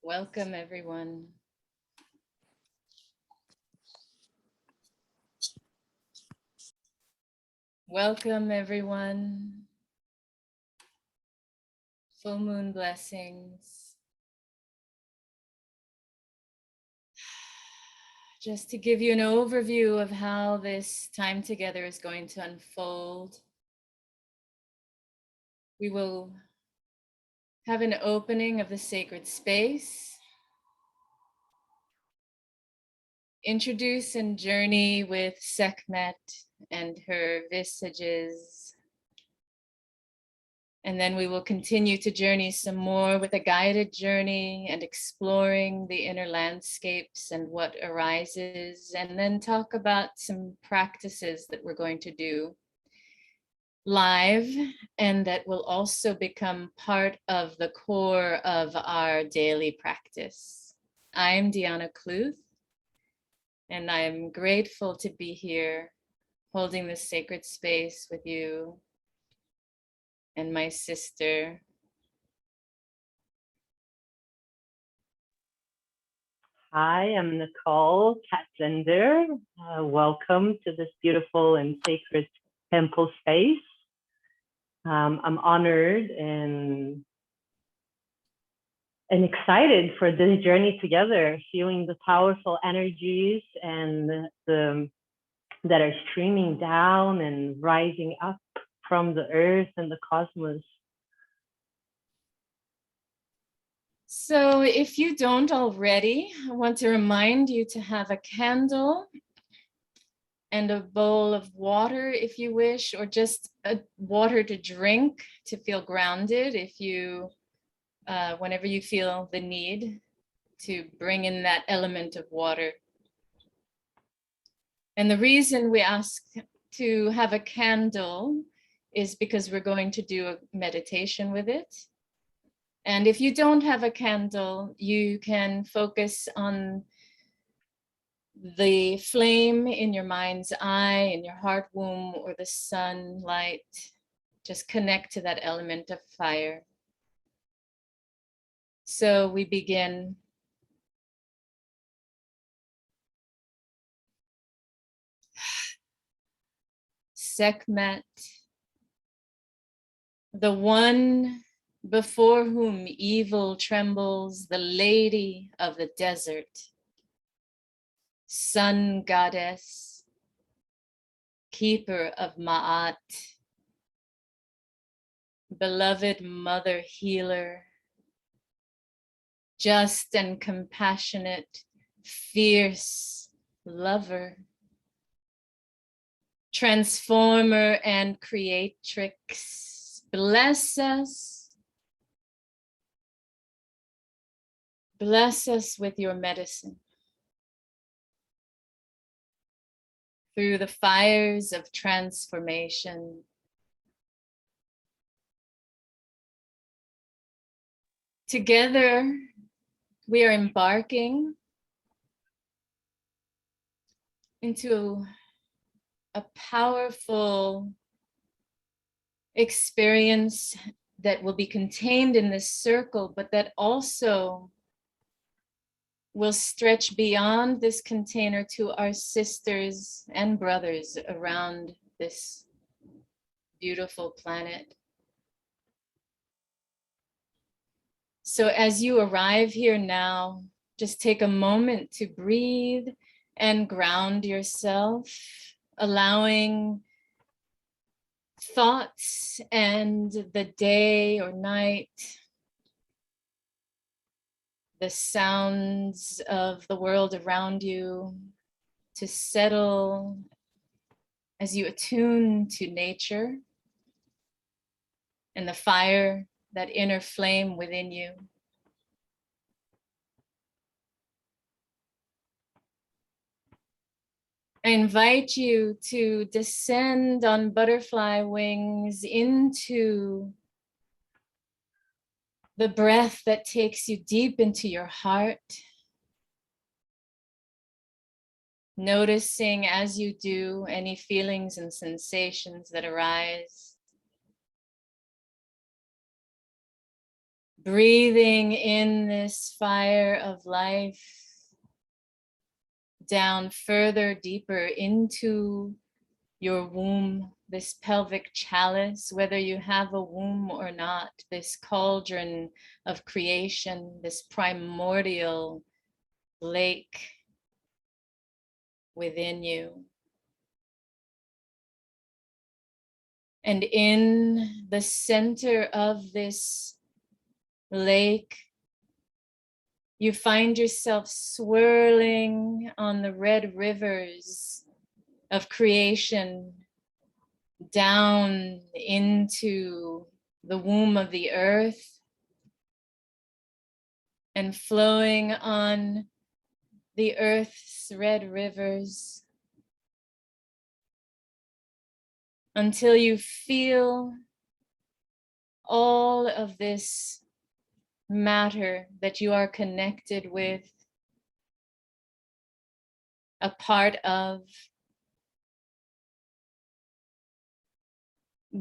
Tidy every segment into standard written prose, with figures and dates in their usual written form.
Welcome, everyone. Welcome, everyone. Full moon blessings. Just to give you an overview of how this time together is going to unfold, we will have an opening of the sacred space, introduce and journey with Sekhmet and her visages. And then we will continue to journey some more with a guided journey and exploring the inner landscapes and what arises, and then talk about some practices that we're going to do live and that will also become part of the core of our daily practice. I'm Deanna Cluth, and I'm grateful to be here holding this sacred space with you and my sister. Hi, I'm Nicole Katzender. Welcome to this beautiful and sacred temple space. I'm honored and excited for this journey together, feeling the powerful energies and that are streaming down and rising up from the earth and the cosmos. So if you don't already, I want to remind you to have a candle and a bowl of water if you wish, or just water to drink to feel grounded if you, whenever you feel the need to bring in that element of water. And the reason we ask to have a candle is because we're going to do a meditation with it. And if you don't have a candle, you can focus on the flame in your mind's eye, in your heart womb, or the sunlight. Just connect to that element of fire. So we begin. Sekhmet, the one before whom evil trembles, the lady of the desert, sun goddess, keeper of Ma'at, beloved mother healer, just and compassionate, fierce lover, transformer and creatrix. Bless us. Bless us with your medicine. Through the fires of transformation. Together, we are embarking into a powerful experience that will be contained in this circle, but that also will stretch beyond this container to our sisters and brothers around this beautiful planet. So as you arrive here now, just take a moment to breathe and ground yourself, allowing thoughts and the day or night, the sounds of the world around you to settle as you attune to nature and the fire, that inner flame within you. I invite you to descend on butterfly wings into the breath that takes you deep into your heart. Noticing as you do any feelings and sensations that arise. Breathing in this fire of life down further, deeper into your womb, this pelvic chalice, whether you have a womb or not, this cauldron of creation, this primordial lake within you. And in the center of this lake, you find yourself swirling on the red rivers of creation down into the womb of the earth and flowing on the earth's red rivers until you feel all of this matter that you are connected with, a part of,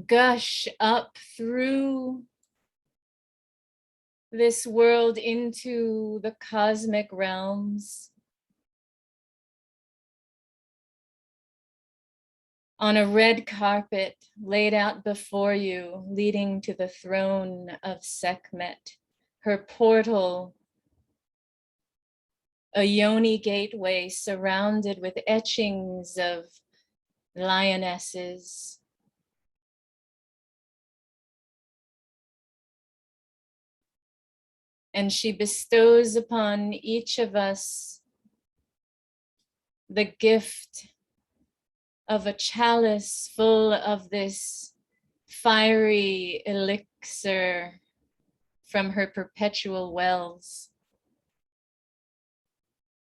gush up through this world into the cosmic realms on a red carpet laid out before you, leading to the throne of Sekhmet, her portal, a yoni gateway surrounded with etchings of lionesses. And she bestows upon each of us the gift of a chalice full of this fiery elixir from her perpetual wells,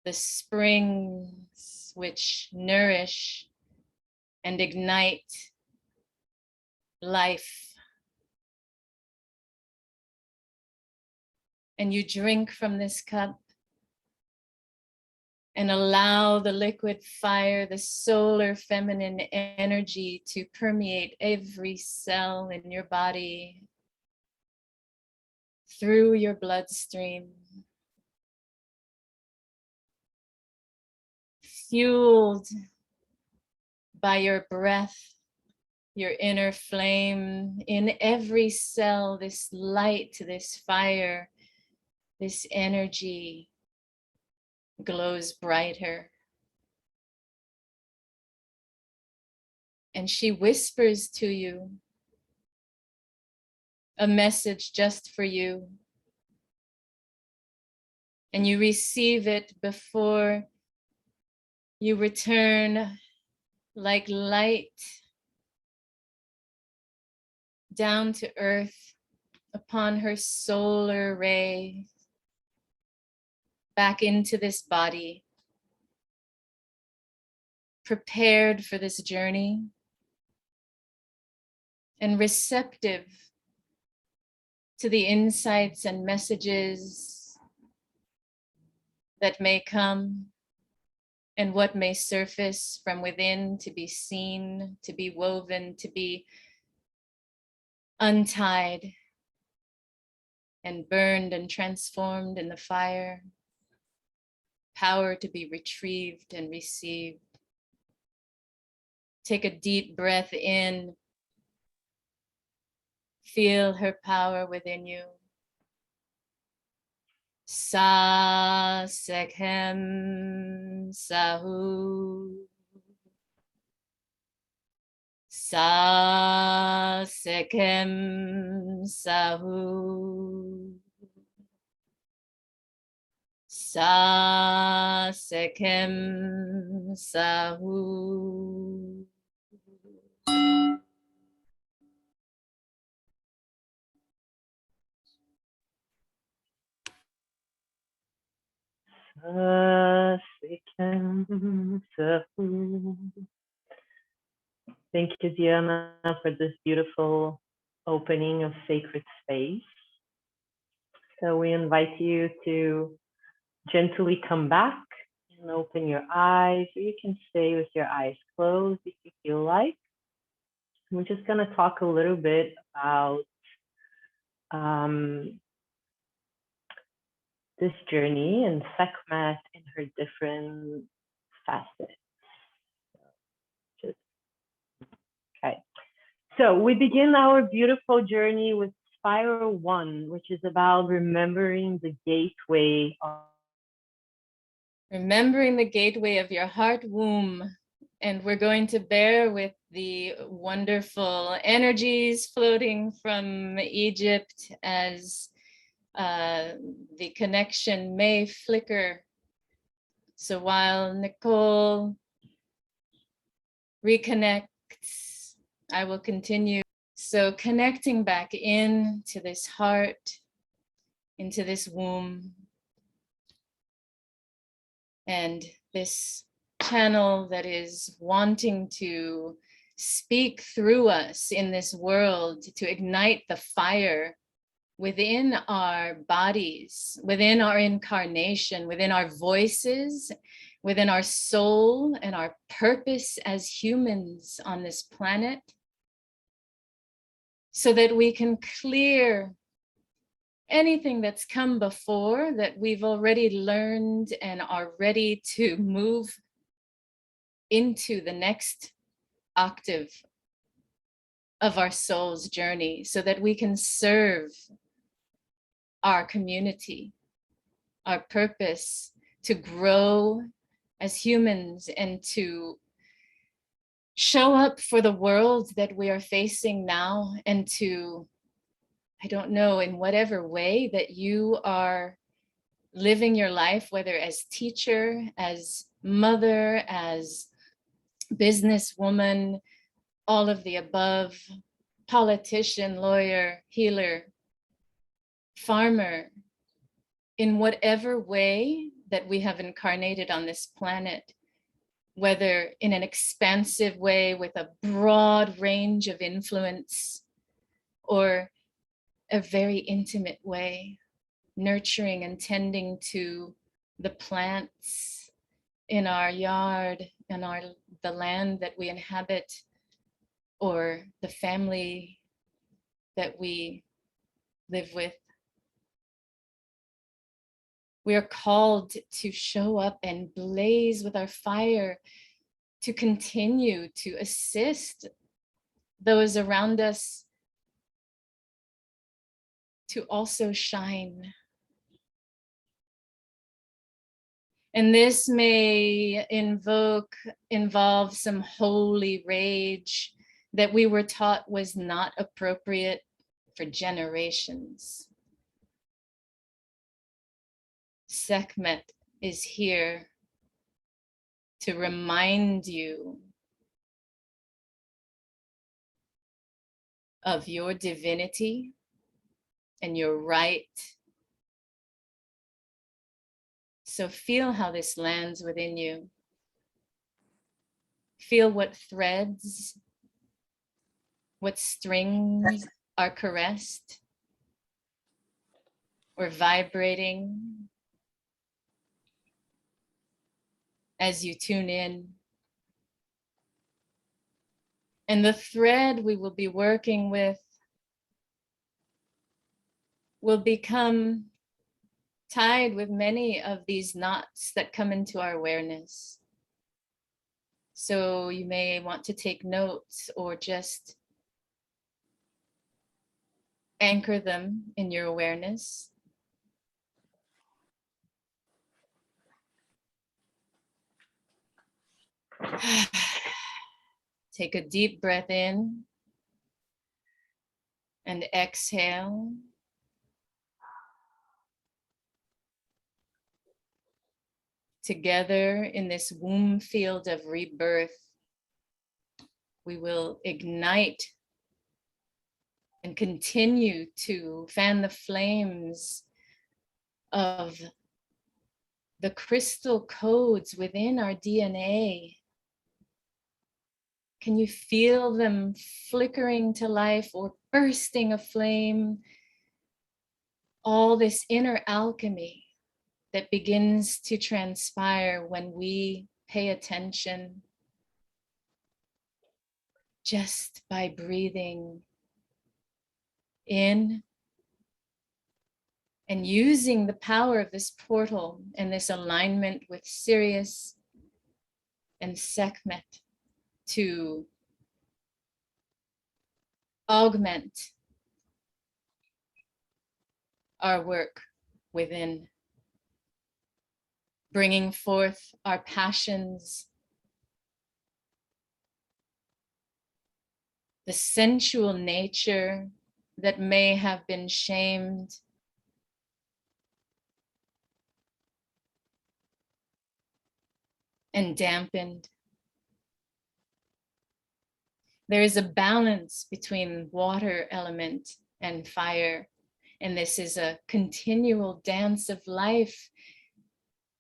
the springs which nourish and ignite life. And you drink from this cup and allow the liquid fire, the solar feminine energy to permeate every cell in your body, through your bloodstream, fueled by your breath, your inner flame. In every cell, this light, this fire, this energy glows brighter. And she whispers to you a message just for you. And you receive it before you return like light down to earth upon her solar ray, back into this body, prepared for this journey and receptive to the insights and messages that may come and what may surface from within, to be seen, to be woven, to be untied and burned and transformed in the fire, power to be retrieved and received. Take a deep breath in. Feel her power within you. Sa Sekhem Sahu. Sa Sekhem Sahu. Sa Sekhem Sahu. Thank you, Diana, for this beautiful opening of sacred space. So we invite you to gently come back and open your eyes, or you can stay with your eyes closed if you feel like. We're just going to talk a little bit about this journey and Sekhmet in her different facets. Okay. So we begin our beautiful journey with spiral 1, which is about remembering the gateway of remembering the gateway of your heart womb. And we're going to bear with the wonderful energies floating from Egypt as the connection may flicker. So while Nicole reconnects, I will continue. So connecting back into this heart, into this womb, and this channel that is wanting to speak through us in this world, to ignite the fire within our bodies, within our incarnation, within our voices, within our soul and our purpose as humans on this planet, so that we can clear anything that's come before that we've already learned and are ready to move into the next octave of our soul's journey, so that we can serve our community, our purpose, to grow as humans and to show up for the world that we are facing now, and to, I don't know, in whatever way that you are living your life, whether as teacher, as mother, as businesswoman, all of the above, politician, lawyer, healer, farmer, in whatever way that we have incarnated on this planet, whether in an expansive way with a broad range of influence, or a very intimate way, nurturing and tending to the plants in our yard and the land that we inhabit, or the family that we live with. We are called to show up and blaze with our fire, to continue to assist those around us to also shine. And this may involve some holy rage that we were taught was not appropriate for generations. Sekhmet is here to remind you of your divinity and your right. So feel how this lands within you. Feel what threads, what strings are caressed or vibrating as you tune in. And the thread we will be working with will become tied with many of these knots that come into our awareness. So you may want to take notes or just anchor them in your awareness. Take a deep breath in and exhale. Together in this womb field of rebirth, we will ignite and continue to fan the flames of the crystal codes within our DNA. Can you feel them flickering to life or bursting aflame? All this inner alchemy that begins to transpire when we pay attention just by breathing in and using the power of this portal and this alignment with Sirius and Sekhmet to augment our work within, bringing forth our passions, the sensual nature that may have been shamed, and dampened. There is a balance between water element and fire, and this is a continual dance of life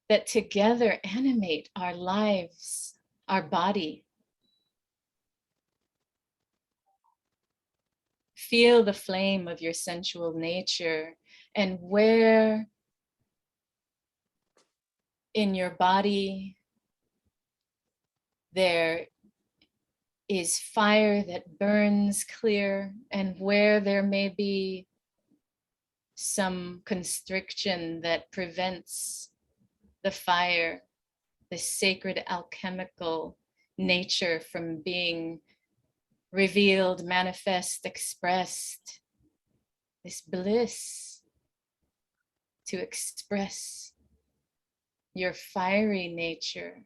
that together animate our lives, our body. Feel the flame of your sensual nature, and where in your body there is fire that burns clear, and where there may be some constriction that prevents the fire, the sacred alchemical nature from being revealed, manifest, expressed, this bliss to express your fiery nature,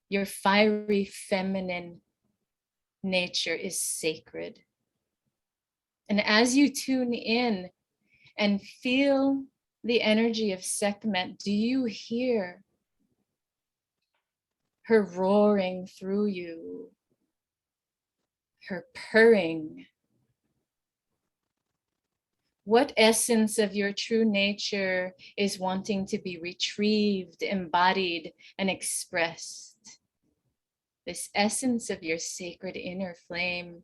your fiery feminine nature is sacred. And as you tune in and feel the energy of Sekhmet, do you hear her roaring through you, her purring? What essence of your true nature is wanting to be retrieved, embodied, and expressed? This essence of your sacred inner flame.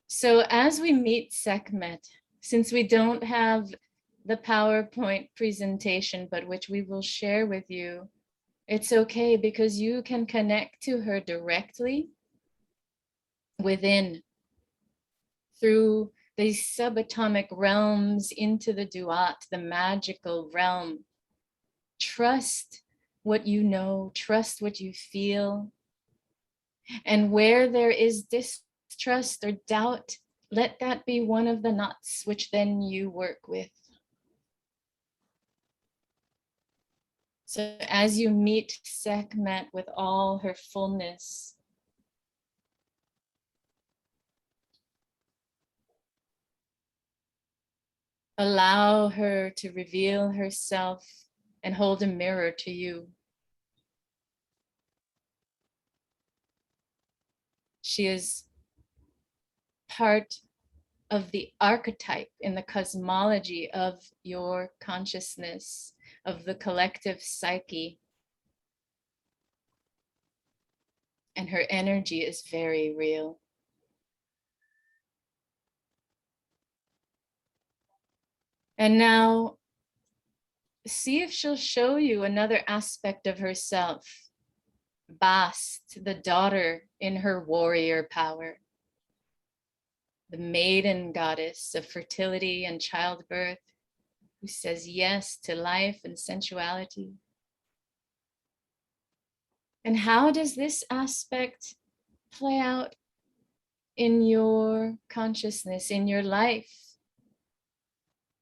So as we meet Sekhmet, since we don't have the PowerPoint presentation, but which we will share with you, it's okay because you can connect to her directly within, through these subatomic realms into the duat, the magical realm. Trust what you know, trust what you feel. And where there is distrust or doubt, let that be one of the knots which then you work with. So as you meet Sekhmet with all her fullness, allow her to reveal herself and hold a mirror to you. She is part of the archetype in the cosmology of your consciousness, of the collective psyche. And her energy is very real. And now, see if she'll show you another aspect of herself. Bast, the daughter in her warrior power. The maiden goddess of fertility and childbirth, who says yes to life and sensuality. And how does this aspect play out in your consciousness, in your life?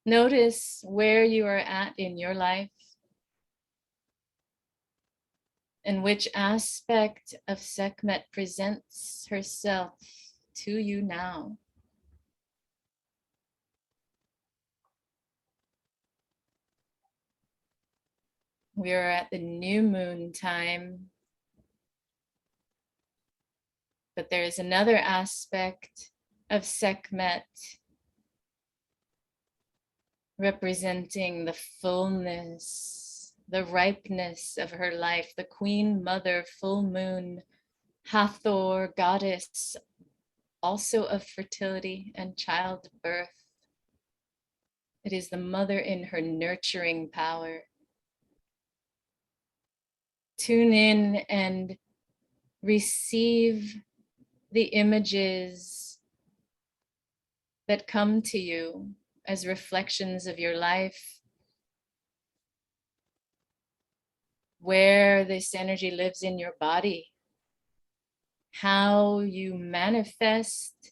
Notice where you are at in your life and which aspect of Sekhmet presents herself to you now. We are at the new moon time, but there is another aspect of Sekhmet representing the fullness, the ripeness of her life, the Queen Mother, full moon, Hathor, goddess, also of fertility and childbirth. It is the mother in her nurturing power. Tune in and receive the images that come to you as reflections of your life, where this energy lives in your body, how you manifest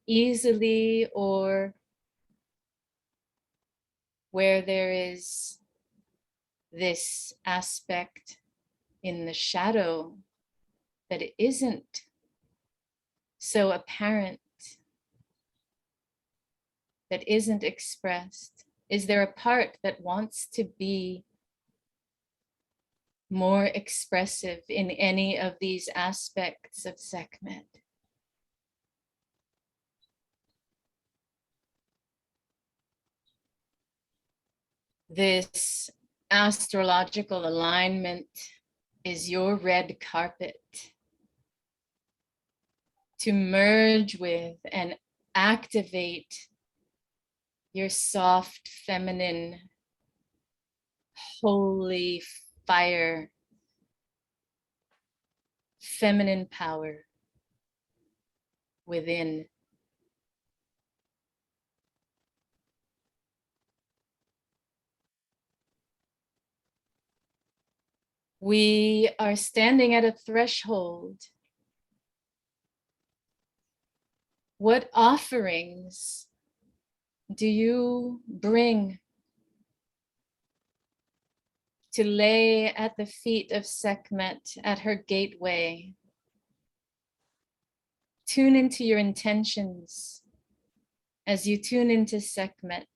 easily, or where there is this aspect in the shadow that it isn't so apparent, that isn't expressed. Is there a part that wants to be more expressive in any of these aspects of Sekhmet? This astrological alignment is your red carpet to merge with and activate your soft, feminine, holy fire, feminine power within. We are standing at a threshold. What offerings do you bring to lay at the feet of Sekhmet at her gateway? Tune into your intentions as you tune into Sekhmet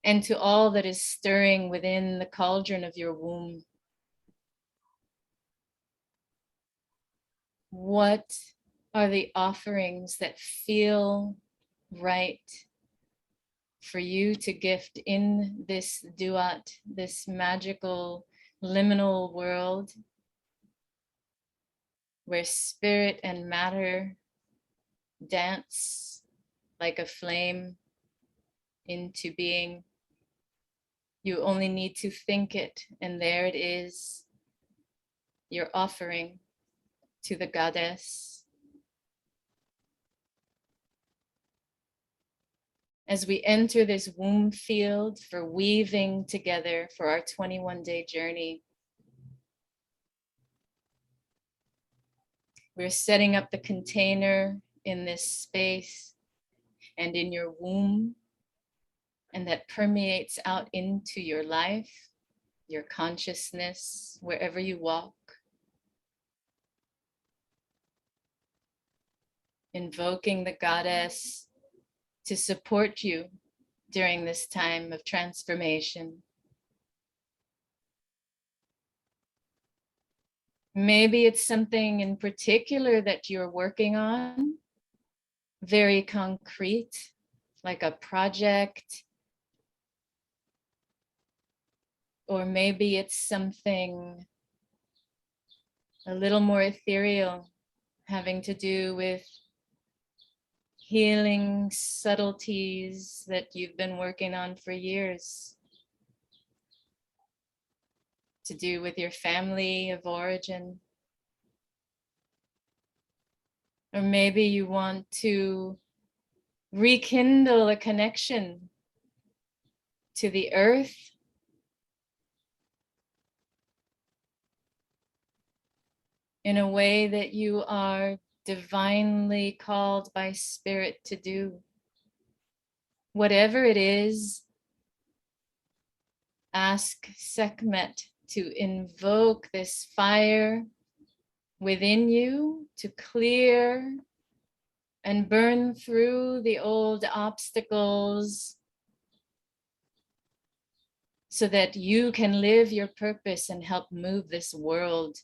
and to all that is stirring within the cauldron of your womb. What are the offerings that feel right for you to gift in this duat, this magical liminal world where spirit and matter dance like a flame into being? You only need to think it, and there it is, your offering to the goddess. As we enter this womb field for weaving together for our 21-day journey, we're setting up the container in this space and in your womb, and that permeates out into your life, your consciousness, wherever you walk. Invoking the goddess to support you during this time of transformation. Maybe it's something in particular that you're working on, very concrete, like a project. Or maybe it's something a little more ethereal, having to do with healing subtleties that you've been working on for years, to do with your family of origin. Or maybe you want to rekindle a connection to the earth, in a way that you are divinely called by spirit to do. Whatever it is, ask Sekhmet to invoke this fire within you to clear and burn through the old obstacles so that you can live your purpose and help move this world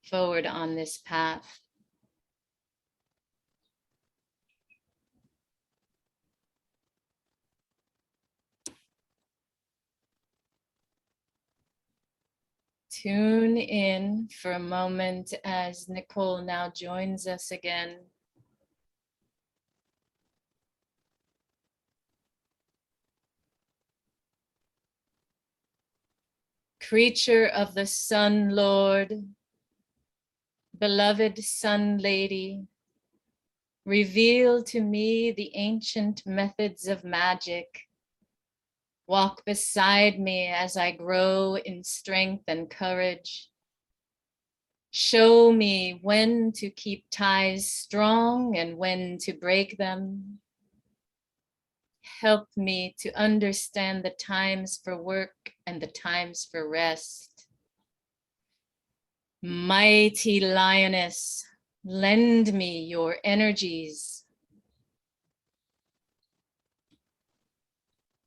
forward on this path. Tune in for a moment as Nicole now joins us again. Creature of the Sun Lord, beloved Sun Lady, Reveal to me the ancient methods of magic. Walk beside me as I grow in strength and courage. Show me when to keep ties strong and when to break them. Help me to understand the times for work and the times for rest. Mighty lioness, lend me your energies.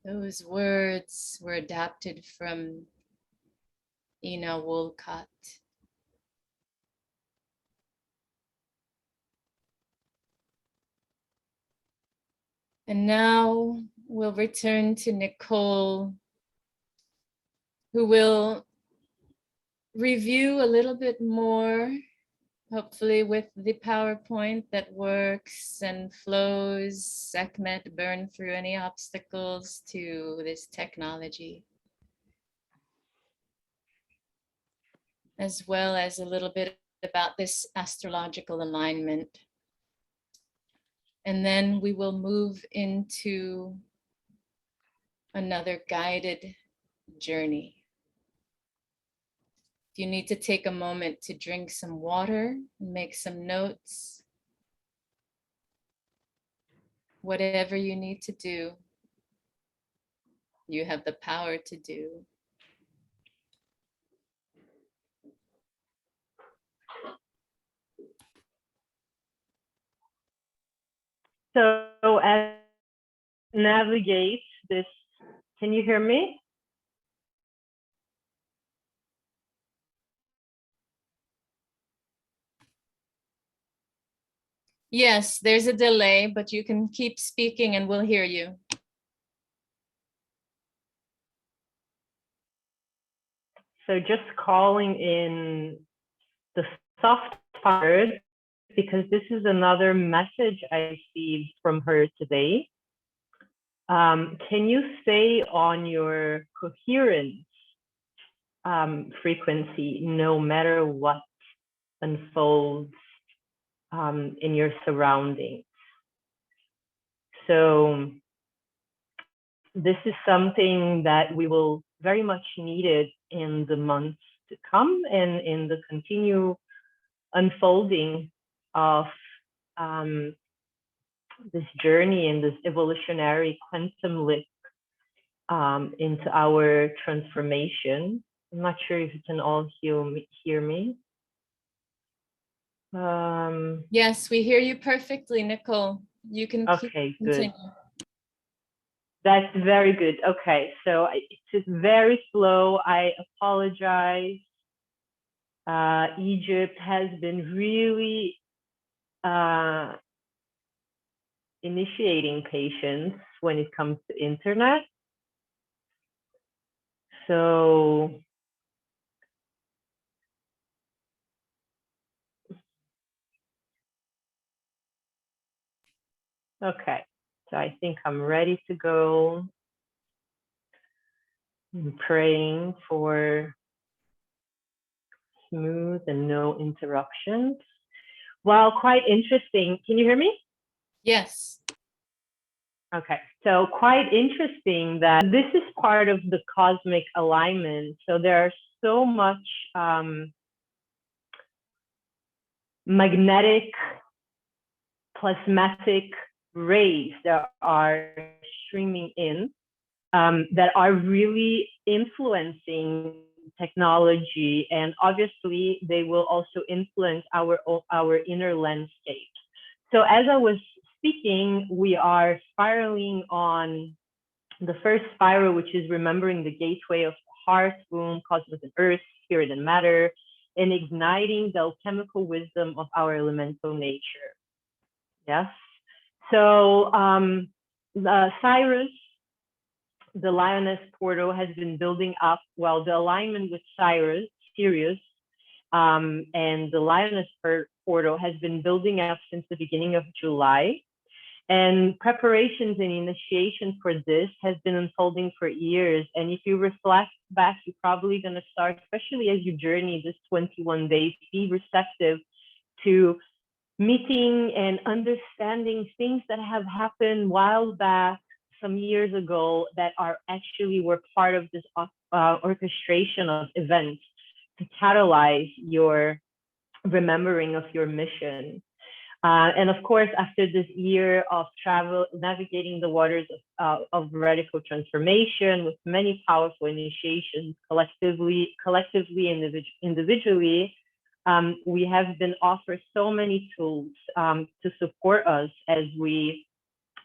Those words were adapted from Ina Wolcott. And now we'll return to Nicole, who will review a little bit more, hopefully with the PowerPoint that works and flows. Sekhmet, burn through any obstacles to this technology, as well as a little bit about this astrological alignment. And then we will move into another guided journey. If you need to take a moment to drink some water, make some notes, whatever you need to do, you have the power to do. So as navigate this, can you hear me? Yes, there's a delay, but you can keep speaking and we'll hear you. So just calling in the soft part, because this is another message I received from her today. Can you stay on your coherence frequency no matter what unfolds in your surroundings? So this is something that we will very much need it in the months to come and in the continued unfolding of this journey and this evolutionary quantum leap into our transformation. I'm not sure if you can all hear me. Yes, we hear you perfectly, Nicole. You can okay, continue. Good. That's very good. Okay, so it's just very slow. I apologize. Egypt has been really initiating patience when it comes to internet. So okay, so I think I'm ready to go. I'm praying for smooth and no interruptions. Well, quite interesting. Can you hear me? Yes. Okay, so quite interesting that this is part of the cosmic alignment. So there are so much magnetic, plasmatic rays that are streaming in that are really influencing technology, and obviously they will also influence our inner landscape. So as I was speaking, we are spiraling on the first spiral, which is remembering the gateway of heart, womb, cosmos, and earth, spirit, and matter, and igniting the alchemical wisdom of our elemental nature. Yes. So Cyrus, the lioness portal, has been building up. Well, the alignment with Sirius, and the lioness portal has been building up since the beginning of July. And preparations and initiation for this has been unfolding for years. And if you reflect back, you're probably going to start, especially as you journey this 21 days, be receptive to meeting and understanding things that have happened while back some years ago that are actually were part of this orchestration of events to catalyze your remembering of your mission. And of course, after this year of travel, navigating the waters of radical transformation with many powerful initiations, collectively, individually, we have been offered so many tools to support us as we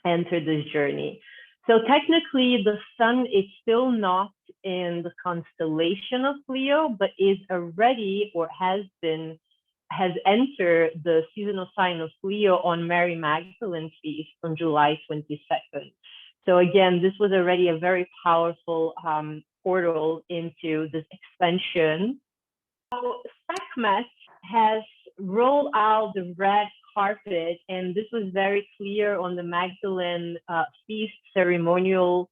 enter this journey. So technically, the sun is still not in the constellation of Leo, but is already or has entered the seasonal sign of Leo on Mary Magdalene's feast on July 22nd. So again, this was already a very powerful portal into this expansion. So Sekhmet has rolled out the red carpet, and this was very clear on the Magdalene feast ceremonial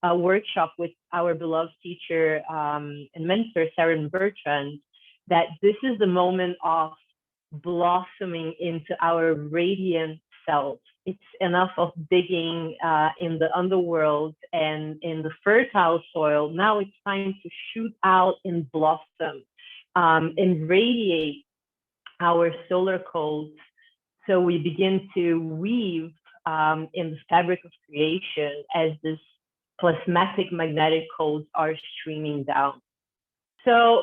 workshop with our beloved teacher and mentor, Sarah Bertrand, that this is the moment of blossoming into our radiant self. It's enough of digging in the underworld and in the fertile soil. Now it's time to shoot out and blossom and radiate our solar codes. So we begin to weave in the fabric of creation as this plasmatic magnetic codes are streaming down. So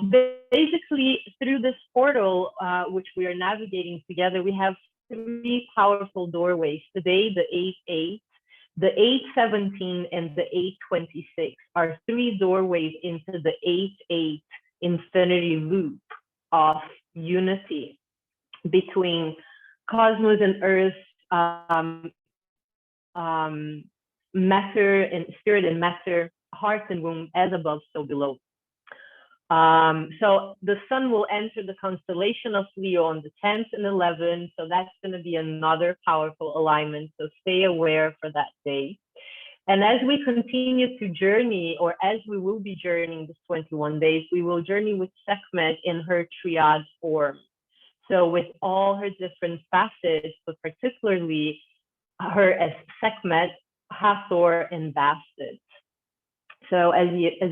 basically, through this portal, which we are navigating together, we have three powerful doorways. Today, the 8-8, the 8-17, and the 8-26 are three doorways into the 8-8 infinity loop of unity between cosmos and earth, matter and spirit and matter, heart and womb, as above, so below. So the sun will enter the constellation of Leo on the 10th and 11th. So that's going to be another powerful alignment. So stay aware for that day. And as we continue to journey, or as we will be journeying this 21 days, we will journey with Sekhmet in her triad form. So with all her different facets, but particularly her as Sekhmet, Hathor, and Bastet. So as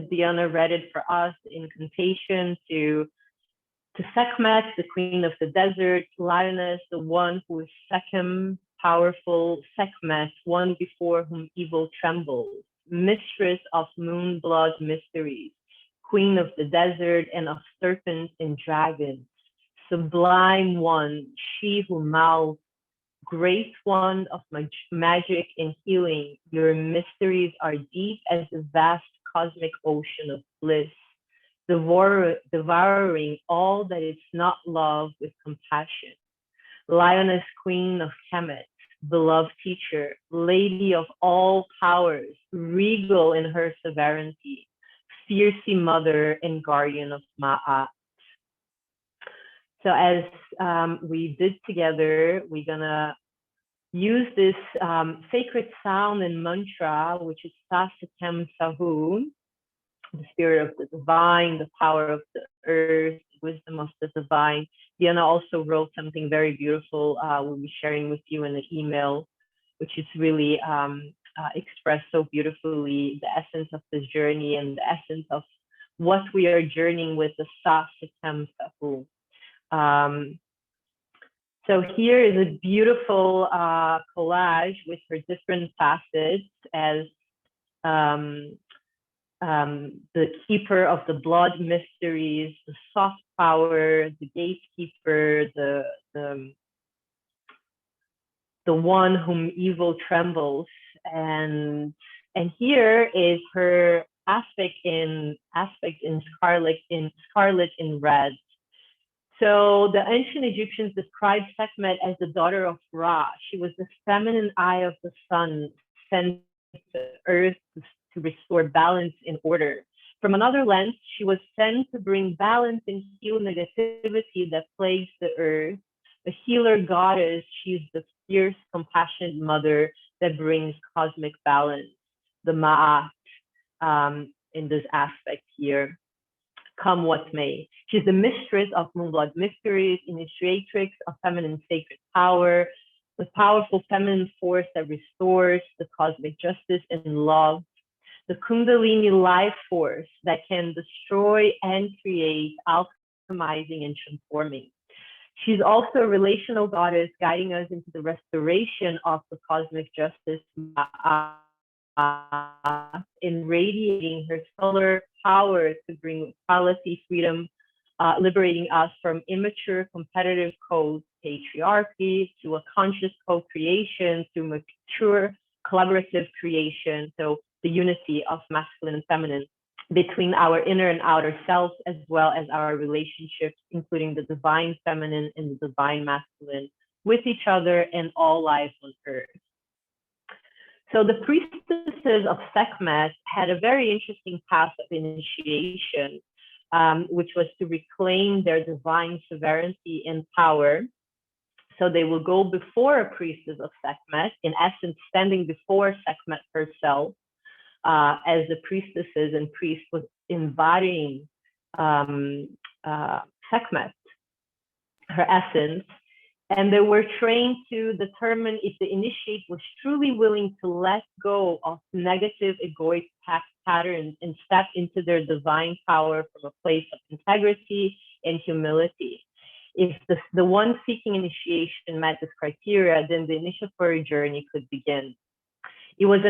Diana read it for us, incantation to Sekhmet, the queen of the desert, lioness, the one who is Sekhem, powerful, Sekhmet, one before whom evil trembles, mistress of moon blood mysteries, queen of the desert and of serpents and dragons, sublime one, she who mouths, great one of magic and healing, your mysteries are deep as the vast cosmic ocean of bliss, devouring all that is not love with compassion. Lioness, queen of Kemet, beloved teacher, lady of all powers, regal in her sovereignty, fiercey mother and guardian of Ma'at. So as we did together, we're gonna use this sacred sound and mantra, which is Sasakem Sahu, the spirit of the divine, the power of the earth, wisdom of the divine. Diana also wrote something very beautiful we'll be sharing with you in an email, which is really expressed so beautifully the essence of this journey and the essence of what we are journeying with the Sasakem Sahu. So here is a beautiful collage with her different facets as the keeper of the blood mysteries, the soft power, the gatekeeper, the one whom evil trembles, and here is her aspect in scarlet in red. So the ancient Egyptians described Sekhmet as the daughter of Ra. She was the feminine eye of the sun, sent to earth to restore balance and order. From another lens, she was sent to bring balance and heal negativity that plagues the earth. A healer goddess, she's the fierce, compassionate mother that brings cosmic balance, the Ma'at in this aspect here. come what may. She's the mistress of Moonblood mysteries, initiatrix of feminine sacred power, the powerful feminine force that restores the cosmic justice and love, the Kundalini life force that can destroy and create, alchemizing and transforming. She's also a relational goddess guiding us into the restoration of the cosmic justice, in radiating her solar power to bring equality, freedom, liberating us from immature competitive codes, patriarchy, to a conscious co-creation, to mature collaborative creation. So the unity of masculine and feminine between our inner and outer selves, as well as our relationships, including the divine feminine and the divine masculine, with each other and all life on earth. So the priestesses of Sekhmet had a very interesting path of initiation, which was to reclaim their divine sovereignty and power. So they will go before a priestess of Sekhmet, in essence, standing before Sekhmet herself, as the priestesses and priests was embodying Sekhmet, her essence. And they were trained to determine if the initiate was truly willing to let go of negative egoic patterns and step into their divine power from a place of integrity and humility. If the one seeking initiation met this criteria, then the initiatory journey could begin. It was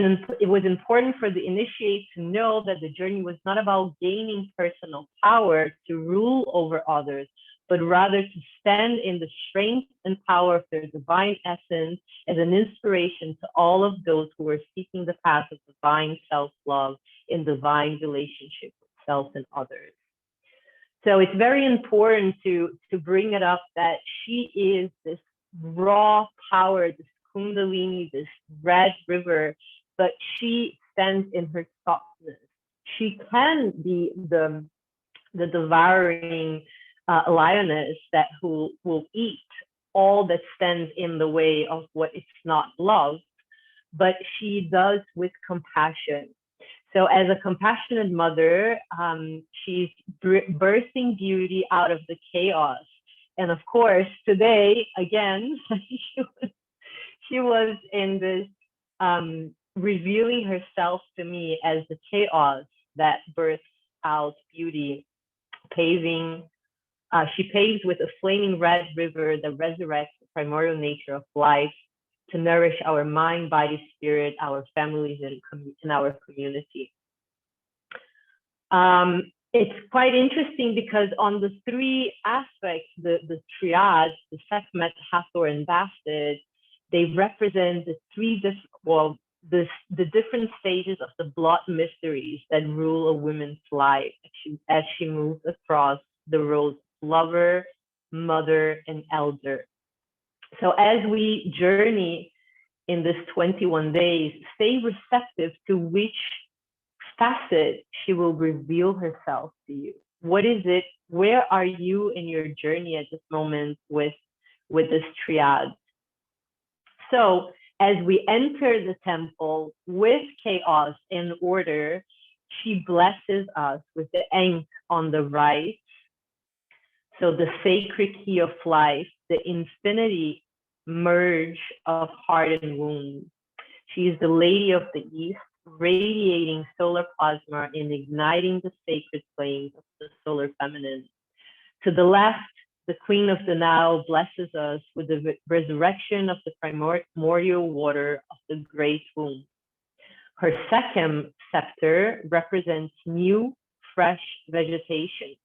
important for the initiate to know that the journey was not about gaining personal power to rule over others, but rather to stand in the strength and power of their divine essence as an inspiration to all of those who are seeking the path of divine self-love in divine relationship with self and others. So it's very important to bring it up that she is this raw power, this Kundalini, this red river, but she stands in her softness. She can be the devouring lioness that will eat all that stands in the way of what is not love, but she does with compassion. So as a compassionate mother, she's birthing beauty out of the chaos. And of course, today, again, she was in this revealing herself to me as the chaos that births out beauty, paving. She paves with a flaming red river that resurrects the primordial nature of life to nourish our mind, body, spirit, our families, and our community. It's quite interesting because on the three aspects, the triad, the Sekhmet, Hathor, and Bastet, they represent the three the different stages of the blood mysteries that rule a woman's life as she moves across the roles of lover, mother, and elder. So as we journey in this 21 days, stay receptive to which facet she will reveal herself to you. What is it? Where are you in your journey at this moment with this triad? So as we enter the temple with chaos and order, she blesses us with the Ankh on the right. So the sacred key of life, the infinity merge of heart and womb. She is the Lady of the East, radiating solar plasma and igniting the sacred flames of the solar feminine. To the left, the Queen of the Nile blesses us with the resurrection of the primordial water of the great womb. Her second scepter represents new, fresh vegetation,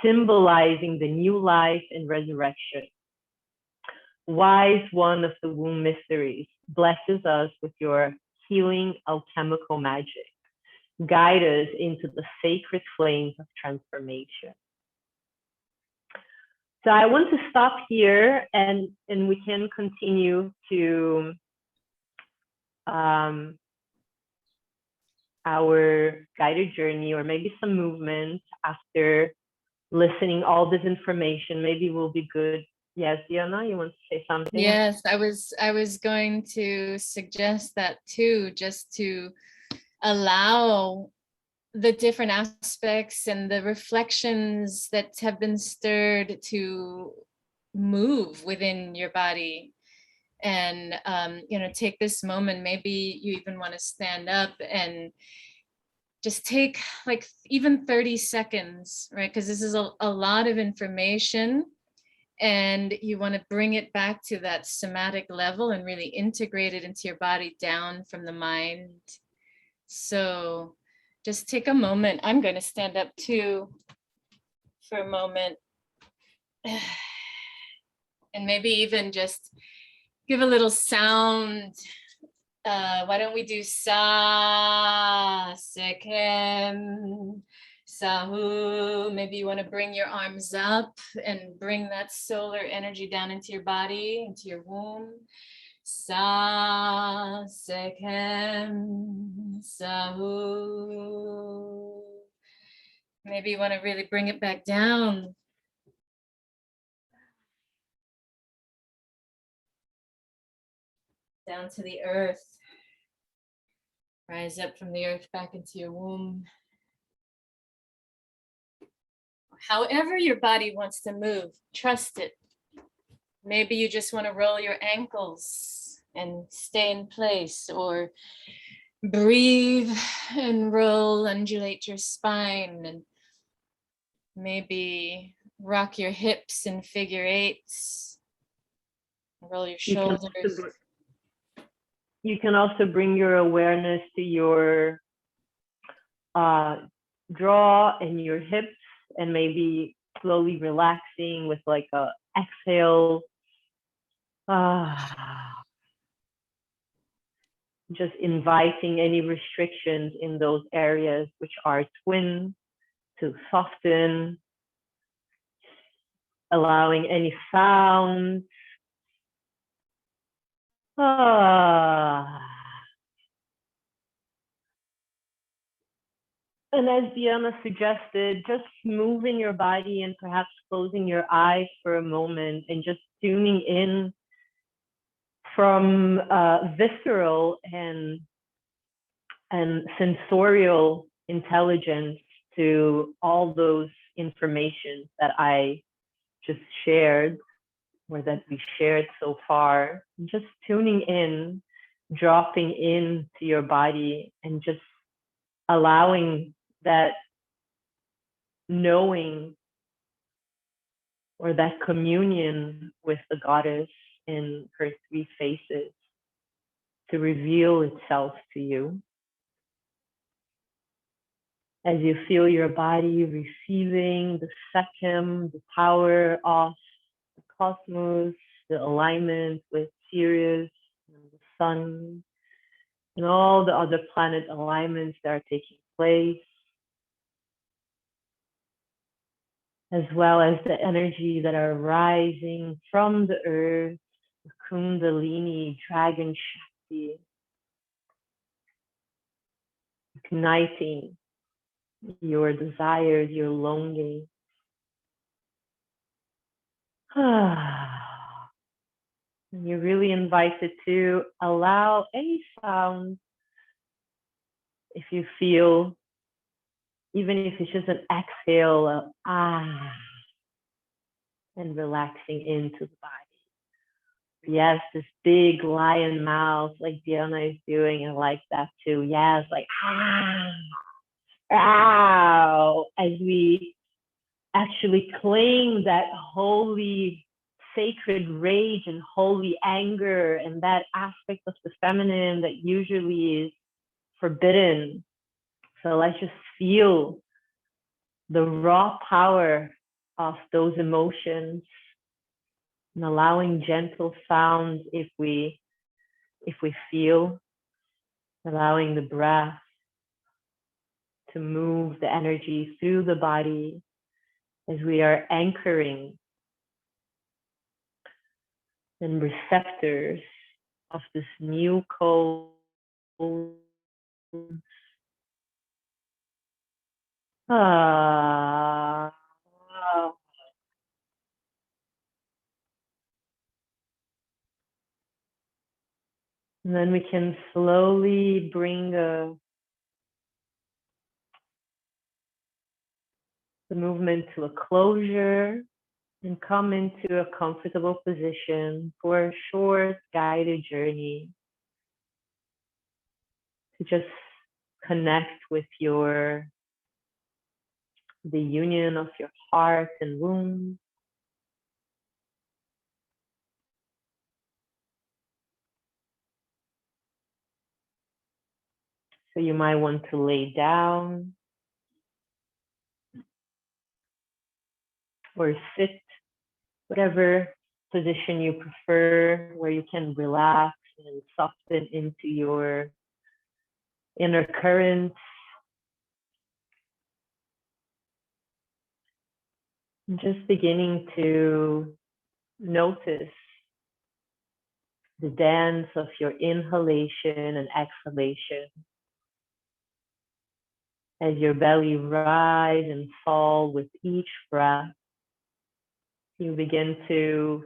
symbolizing the new life and resurrection. Wise one of the womb mysteries blesses us with your healing alchemical magic. Guide us into the sacred flames of transformation. So I want to stop here and we can continue to our guided journey, or maybe some movement after listening all this information. Maybe will be good. Yes, Diana, you want to say something? Yes, I was going to suggest that too, just to allow the different aspects and the reflections that have been stirred to move within your body. And take this moment. Maybe you even want to stand up and just take like even 30 seconds, right? Because this is a lot of information, and you want to bring it back to that somatic level and really integrate it into your body down from the mind. So just take a moment. I'm going to stand up too for a moment. And maybe even just give a little sound. Why don't we do Sa, Sekhem, Sahu? Maybe you want to bring your arms up and bring that solar energy down into your body, into your womb. Sa, Sekhem, Sahu. Maybe you want to really bring it back down. Down to the earth. Rise up from the earth back into your womb. However your body wants to move, trust it. Maybe you just want to roll your ankles and stay in place, or breathe and roll, undulate your spine, and maybe rock your hips in figure eights, roll your shoulders. You can also bring your awareness to your jaw and your hips, and maybe slowly relaxing with like a exhale. Just inviting any restrictions in those areas which are twin to soften, allowing any sounds. And as Diana suggested, just moving your body and perhaps closing your eyes for a moment and just tuning in from visceral and sensorial intelligence to all those information that I just shared, or that we shared so far. Just tuning in, dropping into your body, and just allowing that knowing or that communion with the goddess in her three faces to reveal itself to you. As you feel your body receiving the Sekhem, the power of the cosmos, the alignment with Sirius and the sun, and all the other planet alignments that are taking place, as well as the energy that are rising from the earth, the Kundalini, Dragon Shakti, igniting your desires, your longing. And you're really invited to allow any sound, if you feel, even if it's just an exhale of and relaxing into the body. Yes, this big lion mouth like Diana is doing, I like that too. Yes, like as we actually claim that holy sacred rage and holy anger and that aspect of the feminine that usually is forbidden. So let's just feel the raw power of those emotions and allowing gentle sounds if we feel, allowing the breath to move the energy through the body as we are anchoring and receptors of this new code. And then we can slowly bring the movement to a closure and come into a comfortable position for a short guided journey to just connect with the union of your heart and womb. So you might want to lay down or sit, whatever position you prefer, where you can relax and soften into your inner currents. Just beginning to notice the dance of your inhalation and exhalation as your belly rise and fall with each breath. You begin to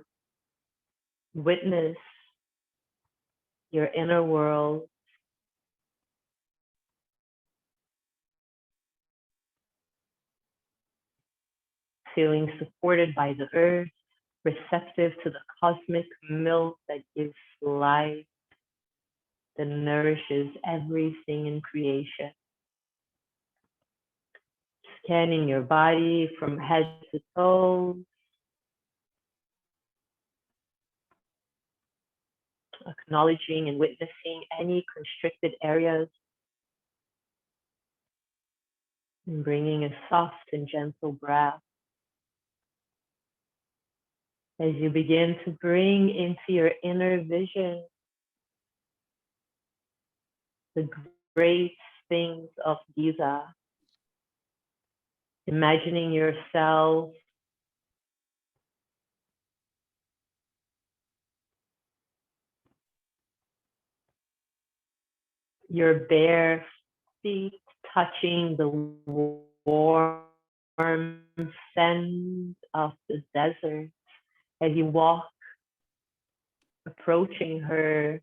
witness your inner world, feeling supported by the earth, receptive to the cosmic milk that gives life, that nourishes everything in creation. Scanning your body from head to toe, acknowledging and witnessing any constricted areas, and bringing a soft and gentle breath as you begin to bring into your inner vision the great things of Giza, imagining yourself your bare feet touching the warm scent of the desert as you walk, approaching her,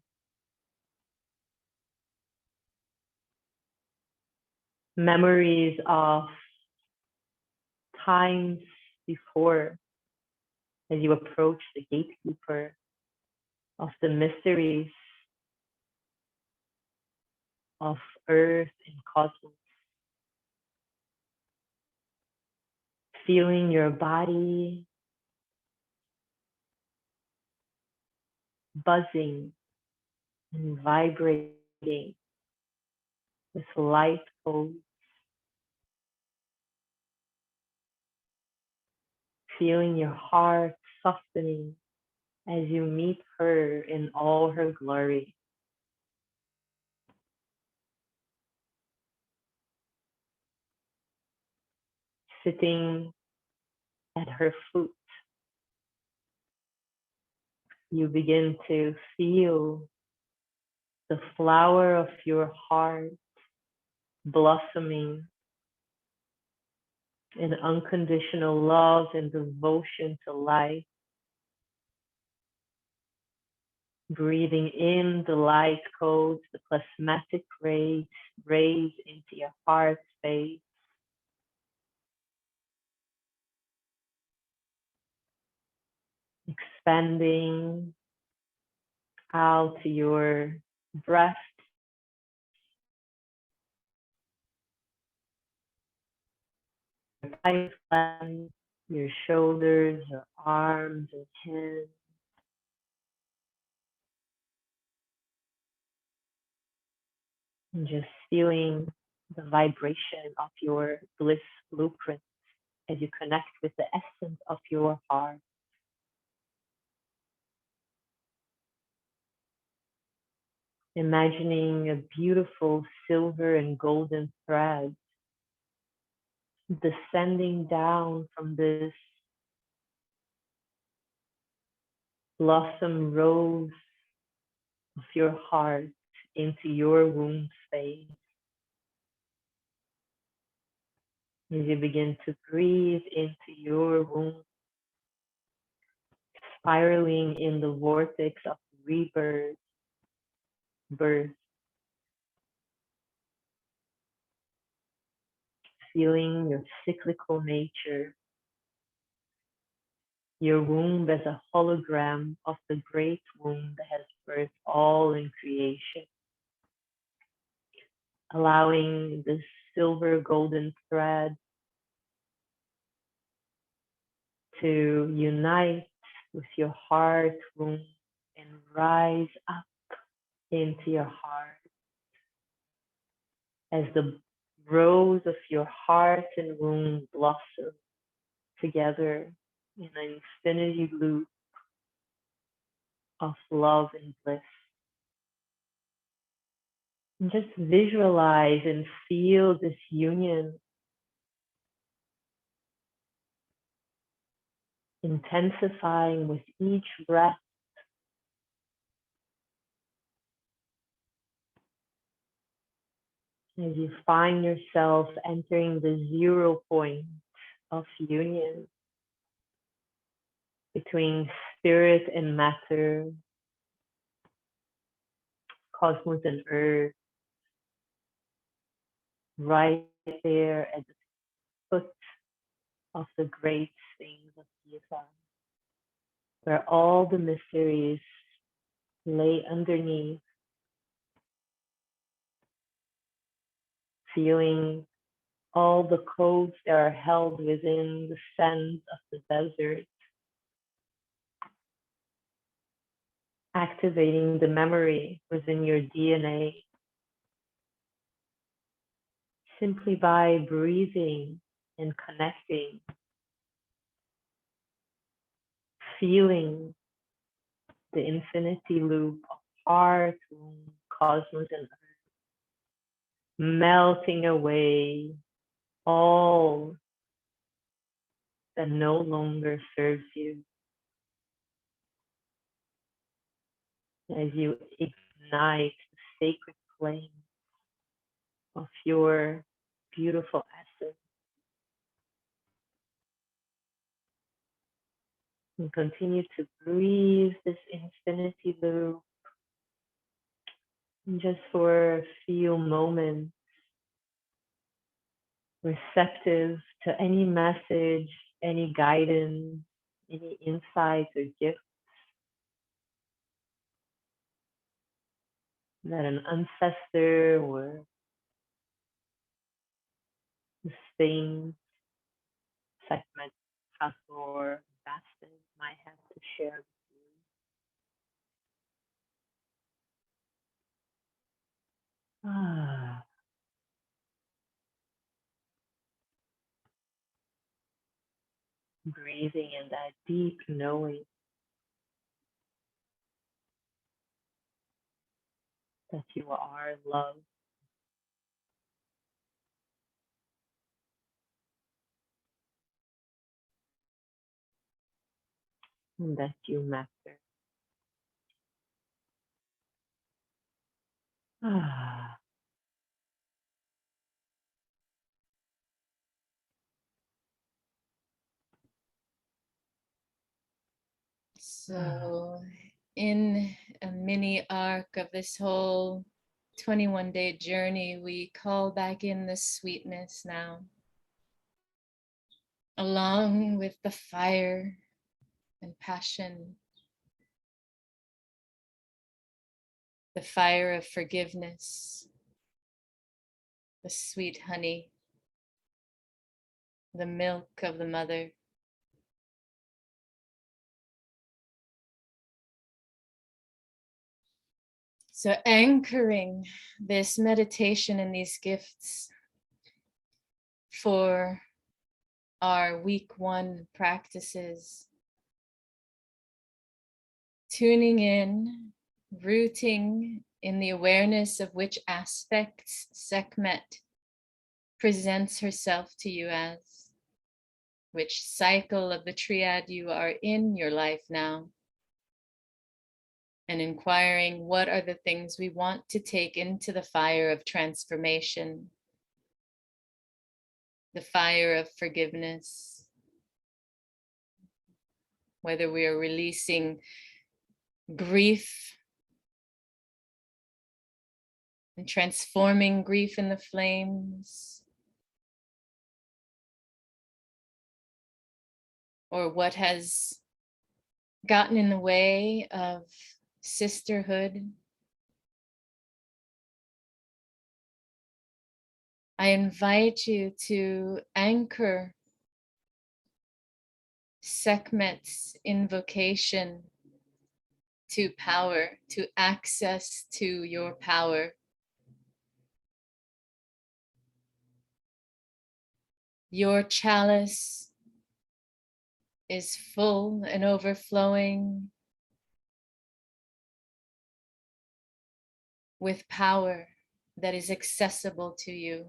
memories of times before as you approach the gatekeeper of the mysteries of earth and cosmos. Feeling your body buzzing and vibrating with light pulse. Feeling your heart softening as you meet her in all her glory. Sitting at her foot, you begin to feel the flower of your heart blossoming in unconditional love and devotion to life. Breathing in the light codes, the plasmatic rays into your heart space. Expanding out to your breast, thighs, your shoulders, your arms and hands. And just feeling the vibration of your bliss blueprint as you connect with the essence of your heart. Imagining a beautiful silver and golden thread descending down from this blossom rose of your heart into your womb space. As you begin to breathe into your womb, spiraling in the vortex of rebirth, birth, feeling your cyclical nature, your womb as a hologram of the great womb that has birthed all in creation, allowing this silver golden thread to unite with your heart womb and rise up into your heart as the rose of your heart and womb blossom together in an infinity loop of love and bliss. And just visualize and feel this union intensifying with each breath as you find yourself entering the 0 point of union between spirit and matter, cosmos and earth, right there at the foot of the great things of Yifa, where all the mysteries lay underneath, feeling all the codes that are held within the sands of the desert, activating the memory within your DNA simply by breathing and connecting, feeling the infinity loop of heart, womb, cosmos, and earth, melting away all that no longer serves you as you ignite the sacred flame of your beautiful essence and continue to breathe this infinity loop. And just for a few moments, receptive to any message, any guidance, any insights or gifts that an ancestor or the same Sekhmet, or Baston might have to share with you. Breathing in that deep knowing that you are love and that you matter. So, in a mini arc of this whole 21-day journey, we call back in the sweetness now, along with the fire and passion, the fire of forgiveness, the sweet honey, the milk of the mother. So, anchoring this meditation and these gifts for our week 1 practices, tuning in, rooting in the awareness of which aspects Sekhmet presents herself to you as, which cycle of the triad you are in your life now, and inquiring what are the things we want to take into the fire of transformation, the fire of forgiveness, whether we are releasing grief and transforming grief in the flames, or what has gotten in the way of sisterhood. I invite you to anchor Sekhmet's invocation to power, to access to your power. Your chalice is full and overflowing with power that is accessible to you.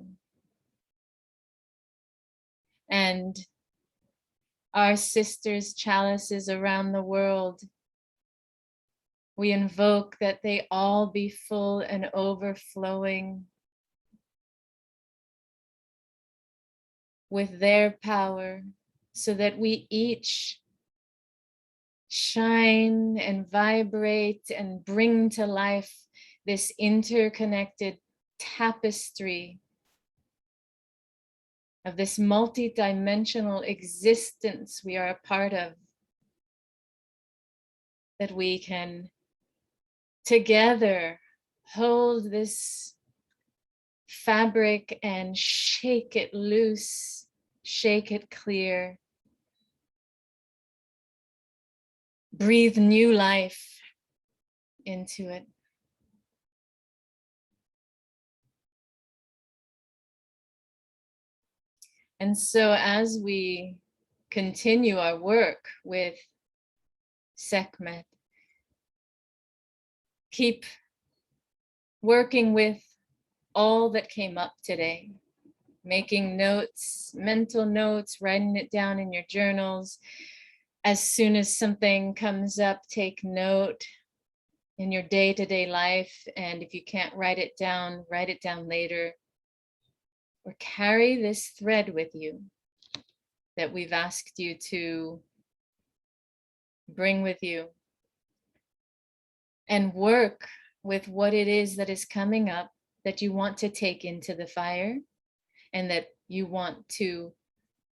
And our sisters' chalices around the world, we invoke that they all be full and overflowing with their power, so that we each shine and vibrate and bring to life this interconnected tapestry of this multidimensional existence we are a part of, that we can together hold this fabric and shake it loose, shake it clear, breathe new life into it. And so as we continue our work with Sekhmet, keep working with all that came up today, making notes, mental notes, writing it down in your journals. As soon as something comes up, take note in your day-to-day life. And if you can't write it down later. Or carry this thread with you that we've asked you to bring with you, and work with what it is that is coming up that you want to take into the fire and that you want to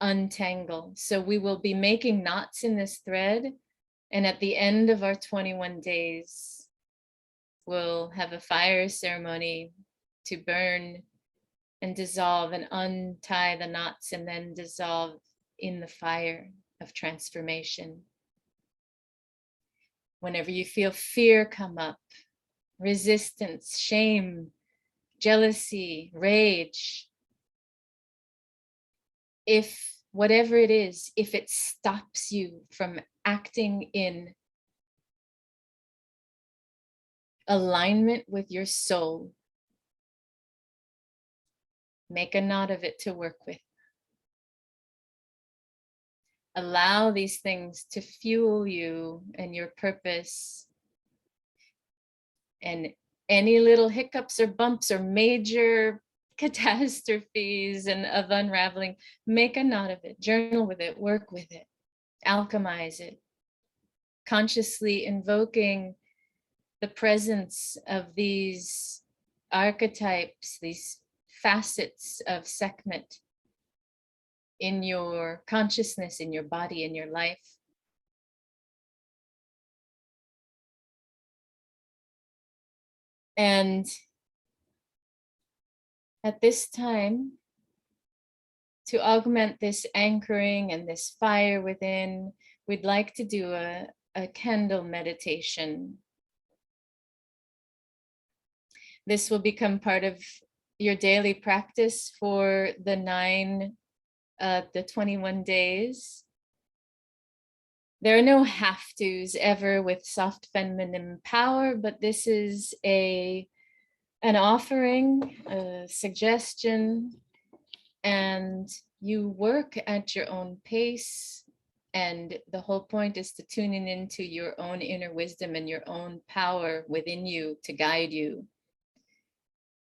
untangle. So we will be making knots in this thread, and at the end of our 21 days, we'll have a fire ceremony to burn and dissolve and untie the knots, and then dissolve in the fire of transformation. Whenever you feel fear come up, resistance, shame, jealousy, rage, if whatever it is, if it stops you from acting in alignment with your soul, make a knot of it to work with. Allow these things to fuel you and your purpose. And any little hiccups or bumps or major catastrophes and of unraveling, make a knot of it, journal with it, work with it, alchemize it, consciously invoking the presence of these archetypes, these facets of Sekhmet in your consciousness, in your body, in your life. And at this time, to augment this anchoring and this fire within, we'd like to do a candle meditation. This will become part of your daily practice for the 21 days. There are no have-tos ever with soft feminine power, but this is an offering, a suggestion, and you work at your own pace. And the whole point is to tune into your own inner wisdom and your own power within you to guide you.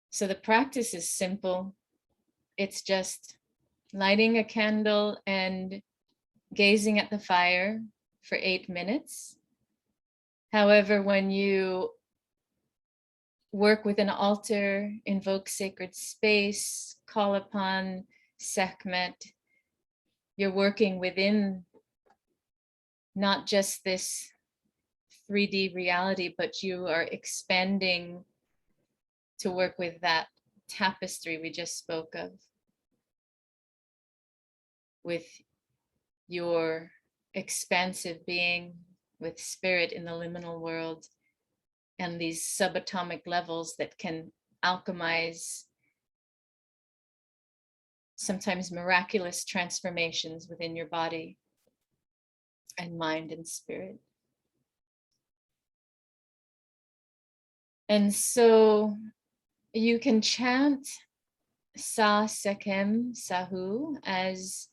So the practice is simple. It's just lighting a candle and gazing at the fire for 8 minutes. However, when you work with an altar, invoke sacred space, call upon Sekhmet, you're working within not just this 3D reality, but you are expanding to work with that tapestry we just spoke of, with your expansive being, with spirit in the liminal world, and these subatomic levels that can alchemize sometimes miraculous transformations within your body and mind and spirit. And so you can chant Sa Sekem Sahu as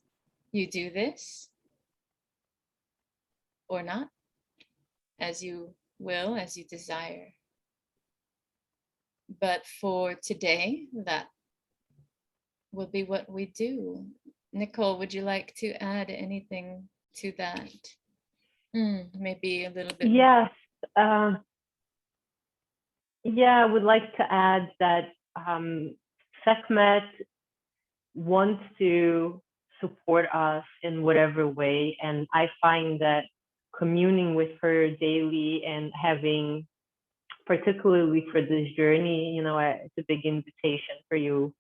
you do this, or not, as you will, as you desire. But for today, that will be what we do. Nicole, would you like to add anything to that? Maybe a little bit. Yes. Yeah, I would like to add that Sekhmet wants to support us in whatever way. And I find that communing with her daily and having, particularly for this journey, you know, it's a big invitation for you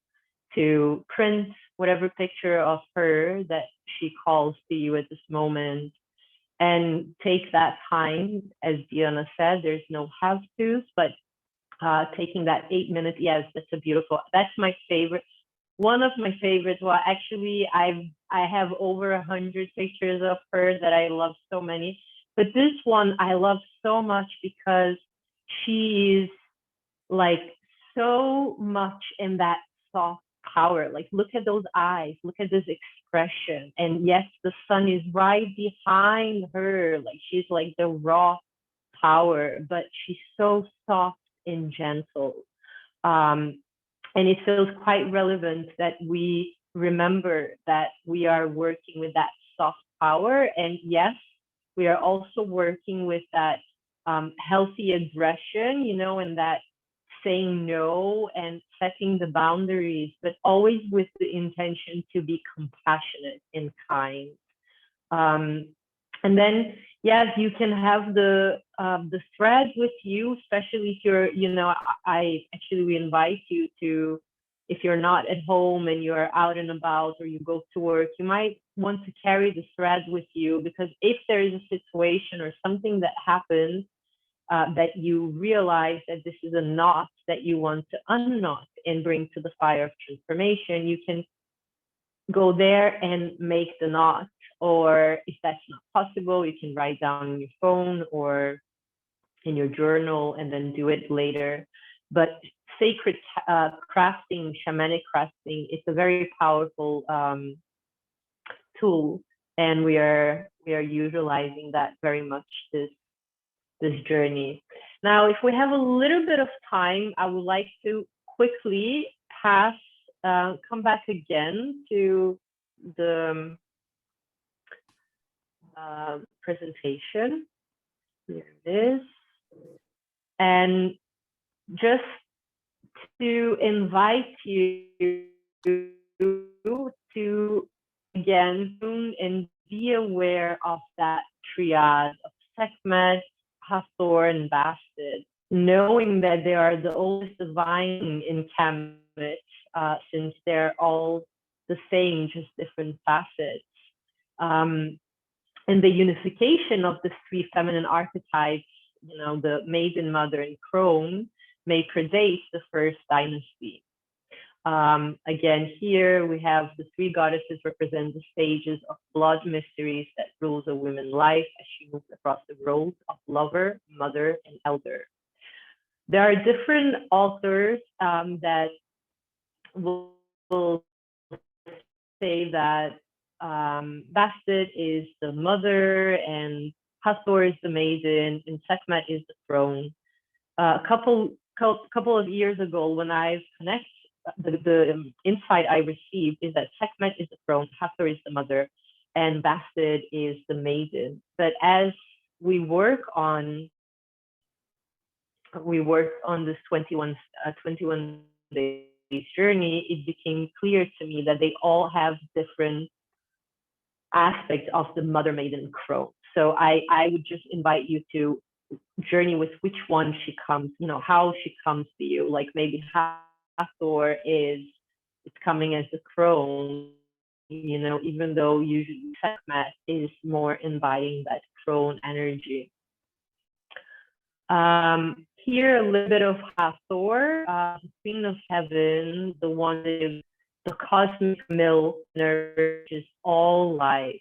to print whatever picture of her that she calls to you at this moment, and take that time. As Diana said, there's no have-tos, but taking that 8 minutes, yes, that's my favorite. One of my favorites. Well, actually, I have over 100 pictures of her that I love so many, but this one I love so much because she is like so much in that soft power. Like, look at those eyes, look at this expression. And yes, the sun is right behind her. Like, she's like the raw power, but she's so soft and gentle. And it feels quite relevant that we remember that we are working with that soft power. And yes, we are also working with that healthy aggression, you know, and that saying no and setting the boundaries, but always with the intention to be compassionate and kind. And then, yes, you can have the thread with you, especially if you're, you know, I actually we invite you to, if you're not at home and you're out and about or you go to work, you might want to carry the thread with you, because if there is a situation or something that happens that you realize that this is a knot that you want to unknot and bring to the fire of transformation, you can go there and make the knot. Or if that's not possible, you can write down on your phone or in your journal and then do it later. But sacred crafting, shamanic crafting, it's a very powerful tool, and we are utilizing that very much this journey. Now, if we have a little bit of time, I would like to quickly come back again to the presentation. Here it is. And just to invite you to, again, tune and be aware of that triad of Sekhmet, Hathor, and Bastet, knowing that they are the oldest divine in Kemet, since they're all the same, just different facets. And the unification of the three feminine archetypes, you know, the maiden, mother, and crone, may predate the first dynasty. Again, here we have the three goddesses represent the stages of blood mysteries that rules a woman's life as she moves across the roles of lover, mother, and elder. There are different authors that will say that Bastet is the mother and Hathor is the maiden and Sekhmet is the crone. A couple of years ago, when I've connected, the insight I received is that Sekhmet is the crone, Hathor is the mother, and Bastet is the maiden. But as we work on this 21 days journey, it became clear to me that they all have different aspects of the mother, maiden, crone. So I would just invite you to journey with which one she comes, how she comes to you. Like maybe Hathor is it's coming as a crone, even though usually Sekhmet is more embodying that crone energy. Here, a little bit of Hathor, Queen of Heaven, the one with the cosmic milk nourishes all life.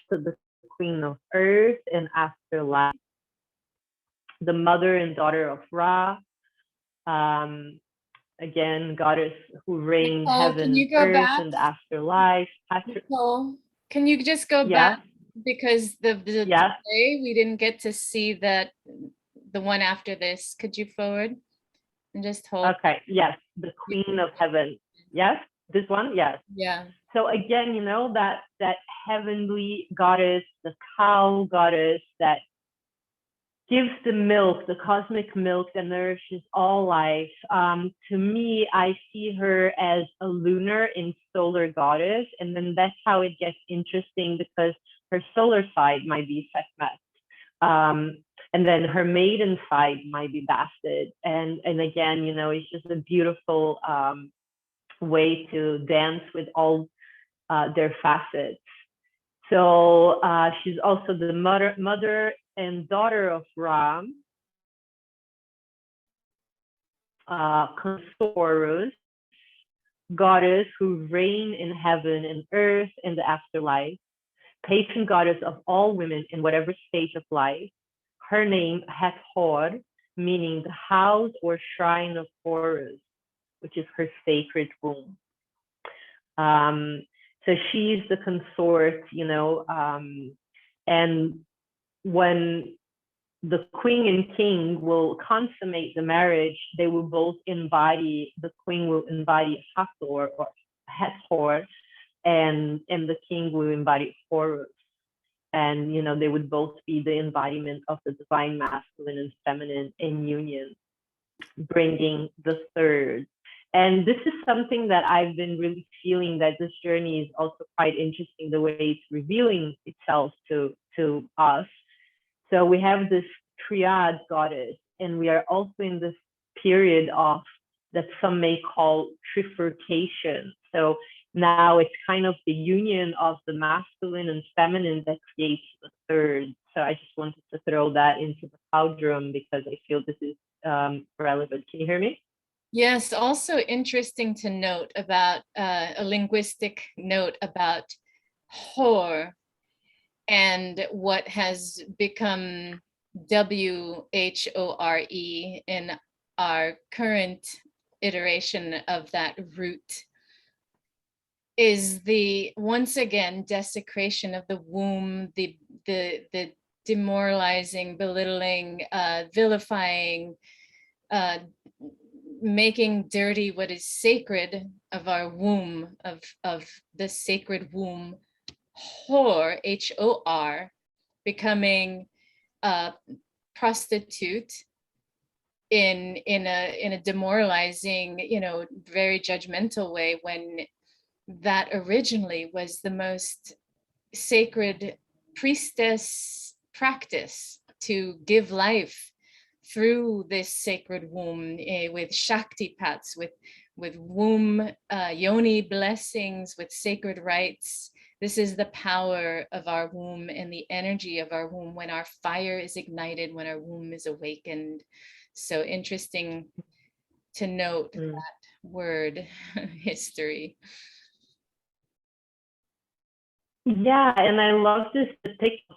So the Queen of Earth and Afterlife, the mother and daughter of Ra, again, goddess who reign Nicole, can heaven, you go earth, back? and afterlife. Nicole, can you just go Yes, back? Because the yes, delay, we didn't get to see that the one after this. Could you forward and just hold? okay, yes, the Queen of Heaven. Yes, this one, yes. Yeah. So again, that heavenly goddess, the cow goddess that gives the milk, the cosmic milk that nourishes all life. To me, I see her as a lunar and solar goddess. And then that's how it gets interesting, because her solar side might be Sekhmet. And then her maiden side might be Bastet. And again, it's just a beautiful way to dance with all their facets. So she's also the mother and daughter of Ram, Consorus, goddess who reign in heaven and earth and the afterlife, patron goddess of all women in whatever stage of life. Her name, Hathor, meaning the house or shrine of Horus, which is her sacred womb. So she's the consort, and when the queen and king will consummate the marriage, they will both embody, the queen will embody Hathor or Hathor, and the king will embody Horus. And, they would both be the embodiment of the divine masculine and feminine in union, bringing the third. And this is something that I've been really feeling, that this journey is also quite interesting, the way it's revealing itself to us. So we have this triad goddess, and we are also in this period of that some may call trifurcation. So now it's kind of the union of the masculine and feminine that creates the third. So I just wanted to throw that into the cauldron because I feel this is relevant. Can you hear me? Yes, also interesting to note about a linguistic note about whore and what has become WHORE in our current iteration of that root is the, once again, desecration of the womb, the demoralizing, belittling, vilifying, making dirty what is sacred of our womb, of the sacred womb, whore, HOR, becoming a prostitute in a demoralizing, very judgmental way, when that originally was the most sacred priestess practice, to give life through this sacred womb, with Shakti pats, with womb yoni blessings, with sacred rites. This is the power of our womb and the energy of our womb when our fire is ignited, when our womb is awakened. So interesting to note that word history. Yeah, and I love this picture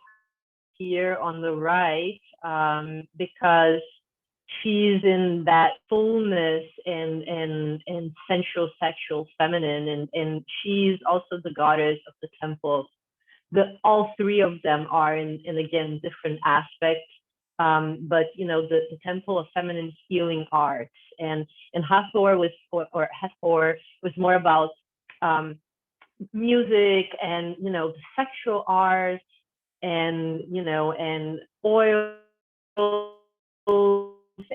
here on the right, because she's in that fullness and sensual, sexual, feminine, and she's also the goddess of the temple. All three of them are in again different aspects, but the temple of feminine healing arts, and Hathor was or Hathor was more about music and the sexual arts, and and oils,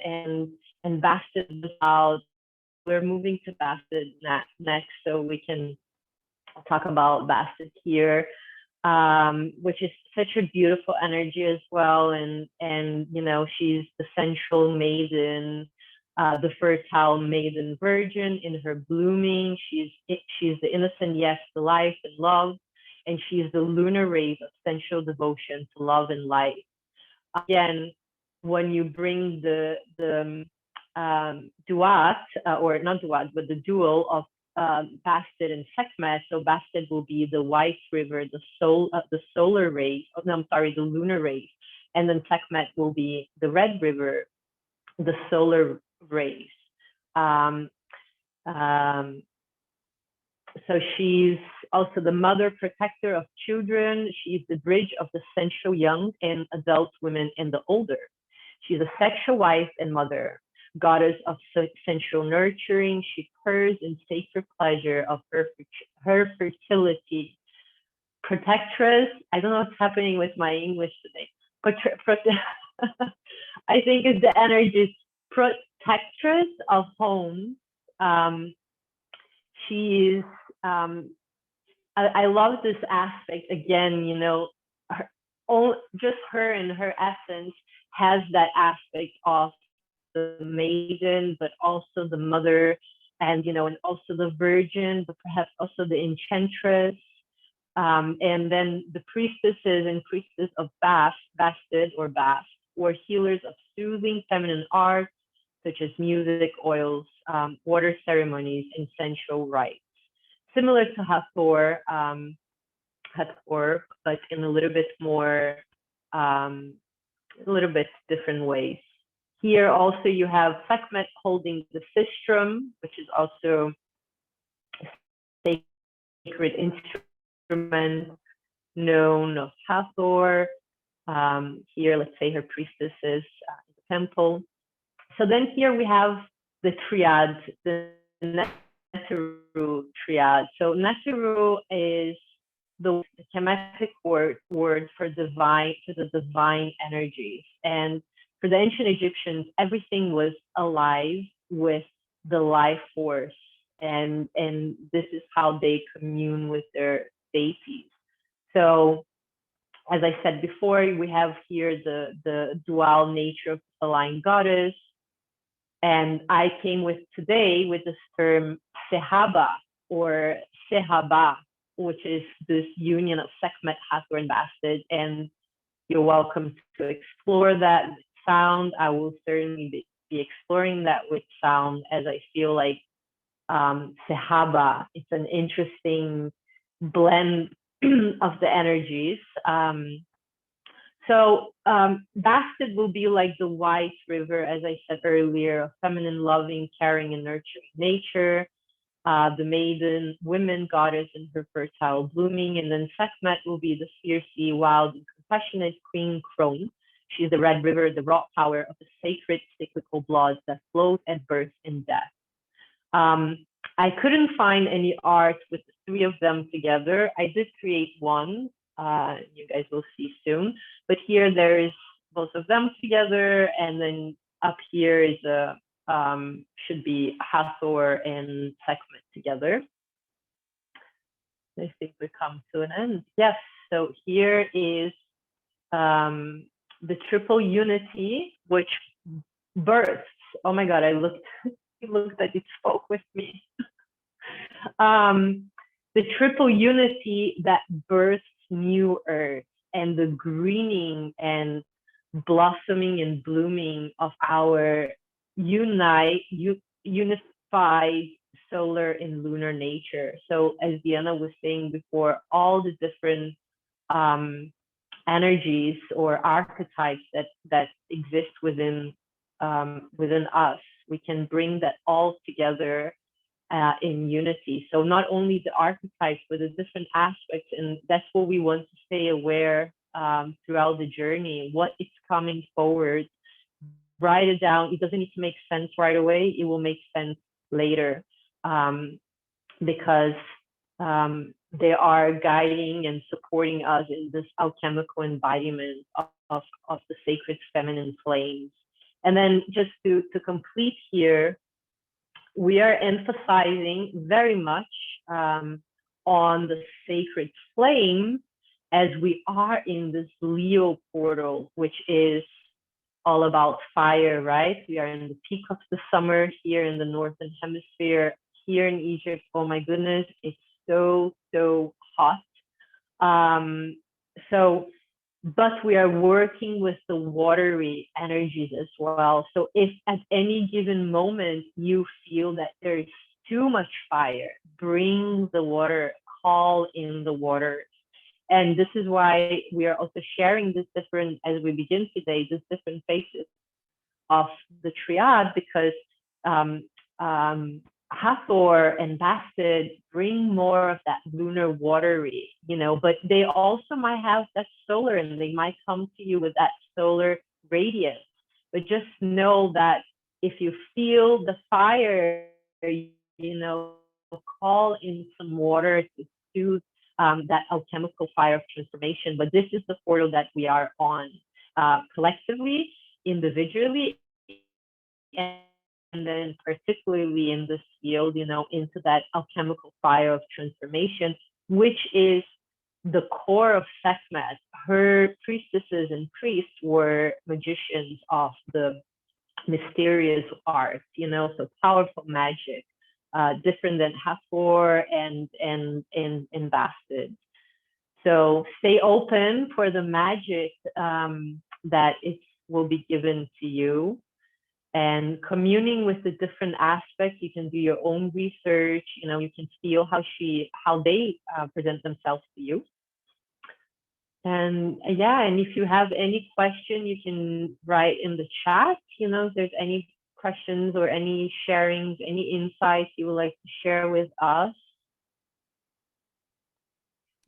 and Bastet out. We're moving to Bastet next, so we can talk about Bastet here. which is such a beautiful energy as well. And you know, she's the sensual maiden, the fertile maiden virgin in her blooming. She's the innocent yes to life and love, and she's the lunar rays of sensual devotion to love and life. Again, when you bring the duat, or not duat, but the dual of Bastet and Sekhmet. So Bastet will be the white river, the solar rays. Oh, no, I'm sorry, the lunar rays, and then Sekhmet will be the red river, the solar rays. Um, um, so she's also the mother protector of children. She's the bridge of the sensual young and adult women and the older. She's a sexual wife and mother, goddess of sensual nurturing. She purrs in sacred pleasure of her fertility. Protectress, I don't know what's happening with my English today. I think it's the energy. Protectress of homes. She is, I love this aspect again, you know, just her in her essence has that aspect of the maiden, but also the mother, and you know, and also the virgin, but perhaps also the enchantress, and then the priestesses and priestess of Bastet or Bast, or healers of soothing feminine arts such as music, oils, water ceremonies, and sensual rites. Similar to Hathor, but in a little bit more, a little bit different ways. Here also you have Sekhmet holding the sistrum, which is also a sacred instrument known of Hathor. Here, let's say her priestesses in the temple. So then here we have the triad, the Neteru triad. So Neteru is the Kemetic word for divine, for the divine energies. And for the ancient Egyptians, everything was alive with the life force. And this is how they commune with their deities. So as I said before, we have here the dual nature of the line goddess. And I came with today with this term Sehaba or Sehaba, which is this union of Sekhmet, Hathor, and Bastet. And you're welcome to explore that with sound. I will certainly be exploring that with sound, as I feel like Sehaba, it's an interesting blend of the energies. So Bastet will be like the white river, as I said earlier, a feminine, loving, caring, and nurturing nature. The maiden, women goddess in her fertile blooming. And then Sekhmet will be the fiercely wild and compassionate queen crone. She's the red river, the raw power of the sacred cyclical blood that flows at birth and death. I couldn't find any art with the three of them together. I did create one. You guys will see soon. But here there is both of them together, and then up here is a should be Hathor and Sekhmet together. I think we come to an end. Yes. So here is the triple unity, which births. Oh my God! I looked. It looked like it spoke with me. The triple unity that births new earth, and the greening and blossoming and blooming of our unified solar and lunar nature. So as Diana was saying before, all the different energies or archetypes that exist within us, we can bring that all together in unity. So not only the archetypes, but the different aspects, and that's what we want to stay aware throughout the journey, what is coming forward. Write it down. It doesn't need to make sense right away. It will make sense later, because they are guiding and supporting us in this alchemical embodiment of the sacred feminine flames. And then just to complete here, we are emphasizing very much on the sacred flame as we are in this Leo portal, which is all about fire, right? We are in the peak of the summer here in the Northern Hemisphere. Here in Egypt, oh my goodness, it's so, so hot. So, but we are working with the watery energies as well. So if at any given moment you feel that there is too much fire, bring the water, call in the water. And this is why we are also sharing this different, as we begin today, this different phases of the triad, because um, Hathor and Bastet bring more of that lunar watery, but they also might have that solar, and they might come to you with that solar radiance. But just know that if you feel the fire, call in some water to soothe that alchemical fire of transformation. But this is the portal that we are on, collectively, individually, and then particularly in this field, into that alchemical fire of transformation, which is the core of Sekhmet. Her priestesses and priests were magicians of the mysterious art, so powerful magic, different than Hathor and Bastet. So stay open for the magic that it will be given to you. And communing with the different aspects, you can do your own research. You can feel how they present themselves to you. And and if you have any question, you can write in the chat. If there's any questions or any sharings, any insights you would like to share with us,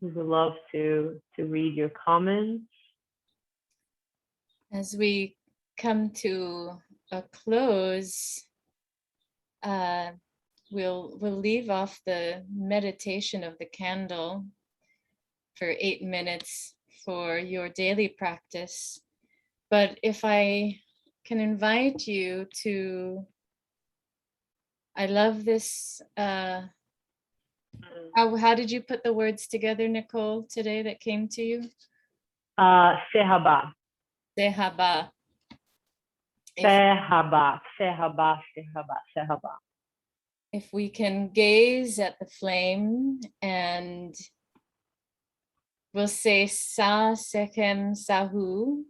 we would love to read your comments. As we come to a close, we'll leave off the meditation of the candle for 8 minutes for your daily practice. But if I can invite you to, I love this. How did you put the words together, Nicole, today that came to you? Sehaba. Sehaba. Sehaba, sehaba, sehaba, sehaba. If we can gaze at the flame, and we'll say Sa Sekhem Sahu.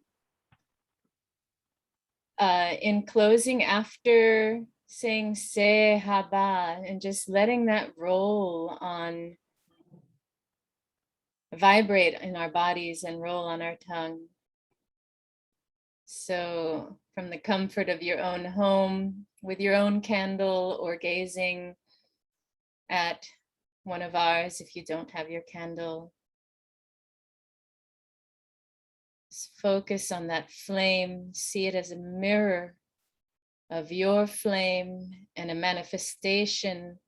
In closing, after saying Sehaba, and just letting that roll on, vibrate in our bodies and roll on our tongue. So from the comfort of your own home, with your own candle, or gazing at one of ours if you don't have your candle, just focus on that flame. See it as a mirror of your flame and a manifestation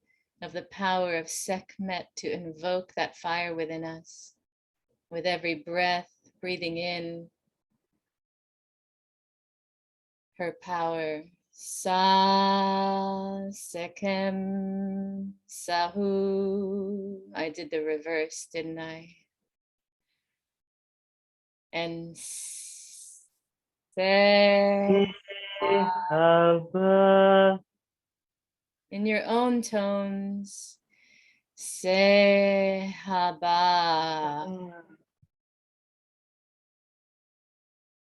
of the power of Sekhmet to invoke that fire within us. With every breath, breathing in her power. Sa Sekhem Sahu. I did the reverse, didn't I? And Sehaba. In your own tones. Sehaba.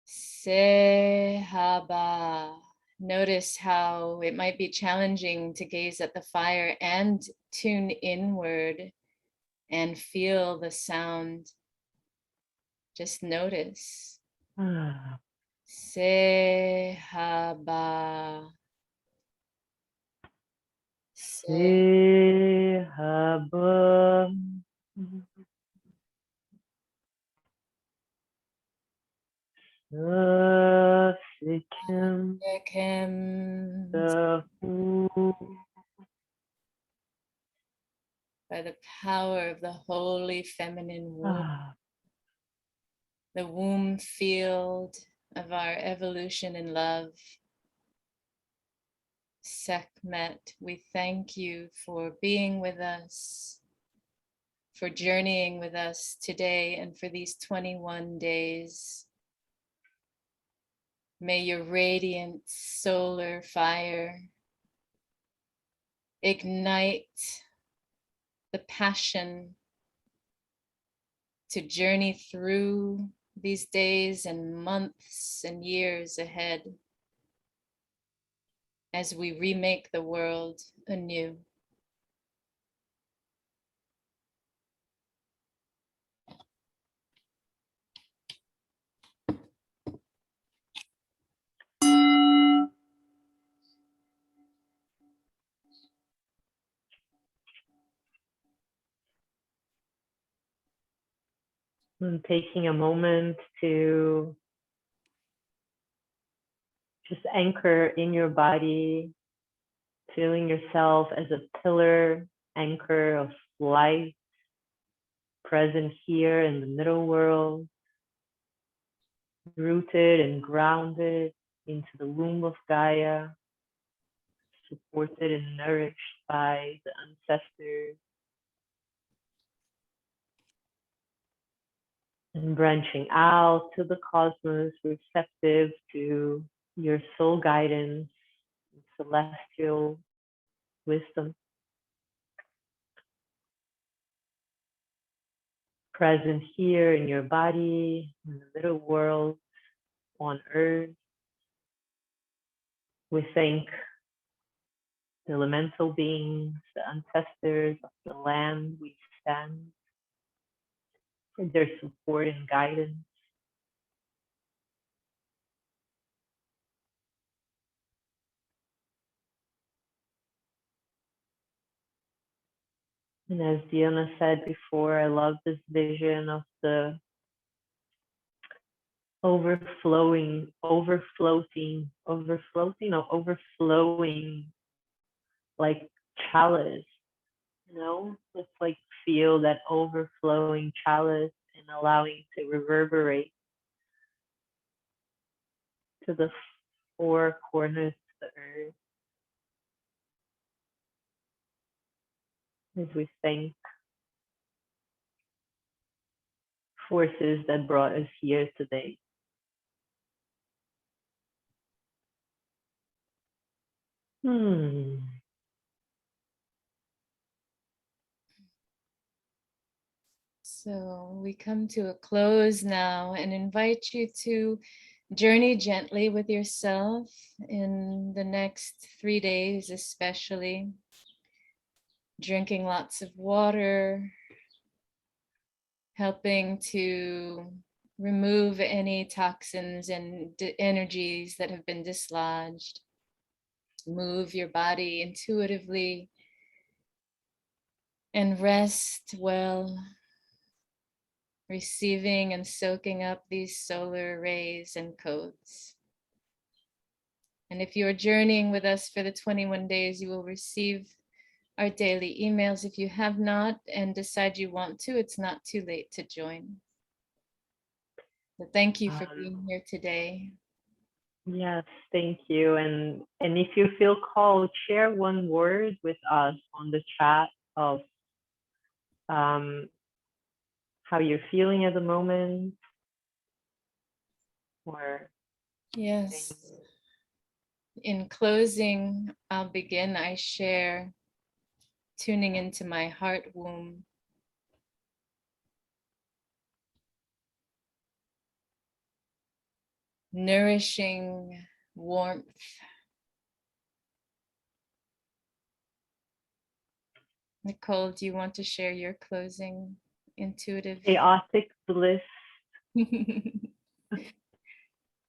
Sehaba. Notice how it might be challenging to gaze at the fire and tune inward and feel the sound. Just notice. Sehaba. Sehaba. Sekhem. By the power of the holy feminine womb, the womb field of our evolution in love. Sekhmet, we thank you for being with us, for journeying with us today and for these 21 days. May your radiant solar fire ignite the passion to journey through these days and months and years ahead as we remake the world anew. And taking a moment to just anchor in your body, feeling yourself as a pillar, anchor of light, present here in the middle world, rooted and grounded into the womb of Gaia, supported and nourished by the ancestors, and branching out to the cosmos, receptive to your soul guidance, celestial wisdom. Present here in your body, in the middle world, on earth. We thank the elemental beings, the ancestors of the land we stand, for their support and guidance. And as Diana said before, I love this vision of the overflowing like chalice, you know? Just like feel that overflowing chalice and allowing to reverberate to the four corners of the earth as we thank forces that brought us here today. So we come to a close now and invite you to journey gently with yourself in the next 3 days, especially drinking lots of water, helping to remove any toxins and energies that have been dislodged. Move your body intuitively and rest well, receiving and soaking up these solar rays and codes. And if you're journeying with us for the 21 days, you will receive our daily emails. If you have not and decide you want to, it's not too late to join. So thank you for being here today. Yes, thank you. And if you feel called, share one word with us on the chat of how you're feeling at the moment, or yes. In closing, I'll begin. I share tuning into my heart womb. Nourishing warmth. Nicole, do you want to share your closing intuitive? Chaotic bliss.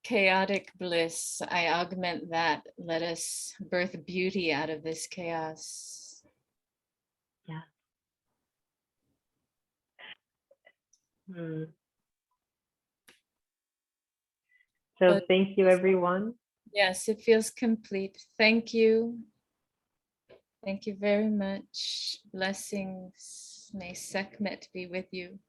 Chaotic bliss. I augment that. Let us birth beauty out of this chaos. Yeah. So thank you, everyone. Yes, it feels complete. Thank you. Thank you very much. Blessings. May Sekhmet be with you.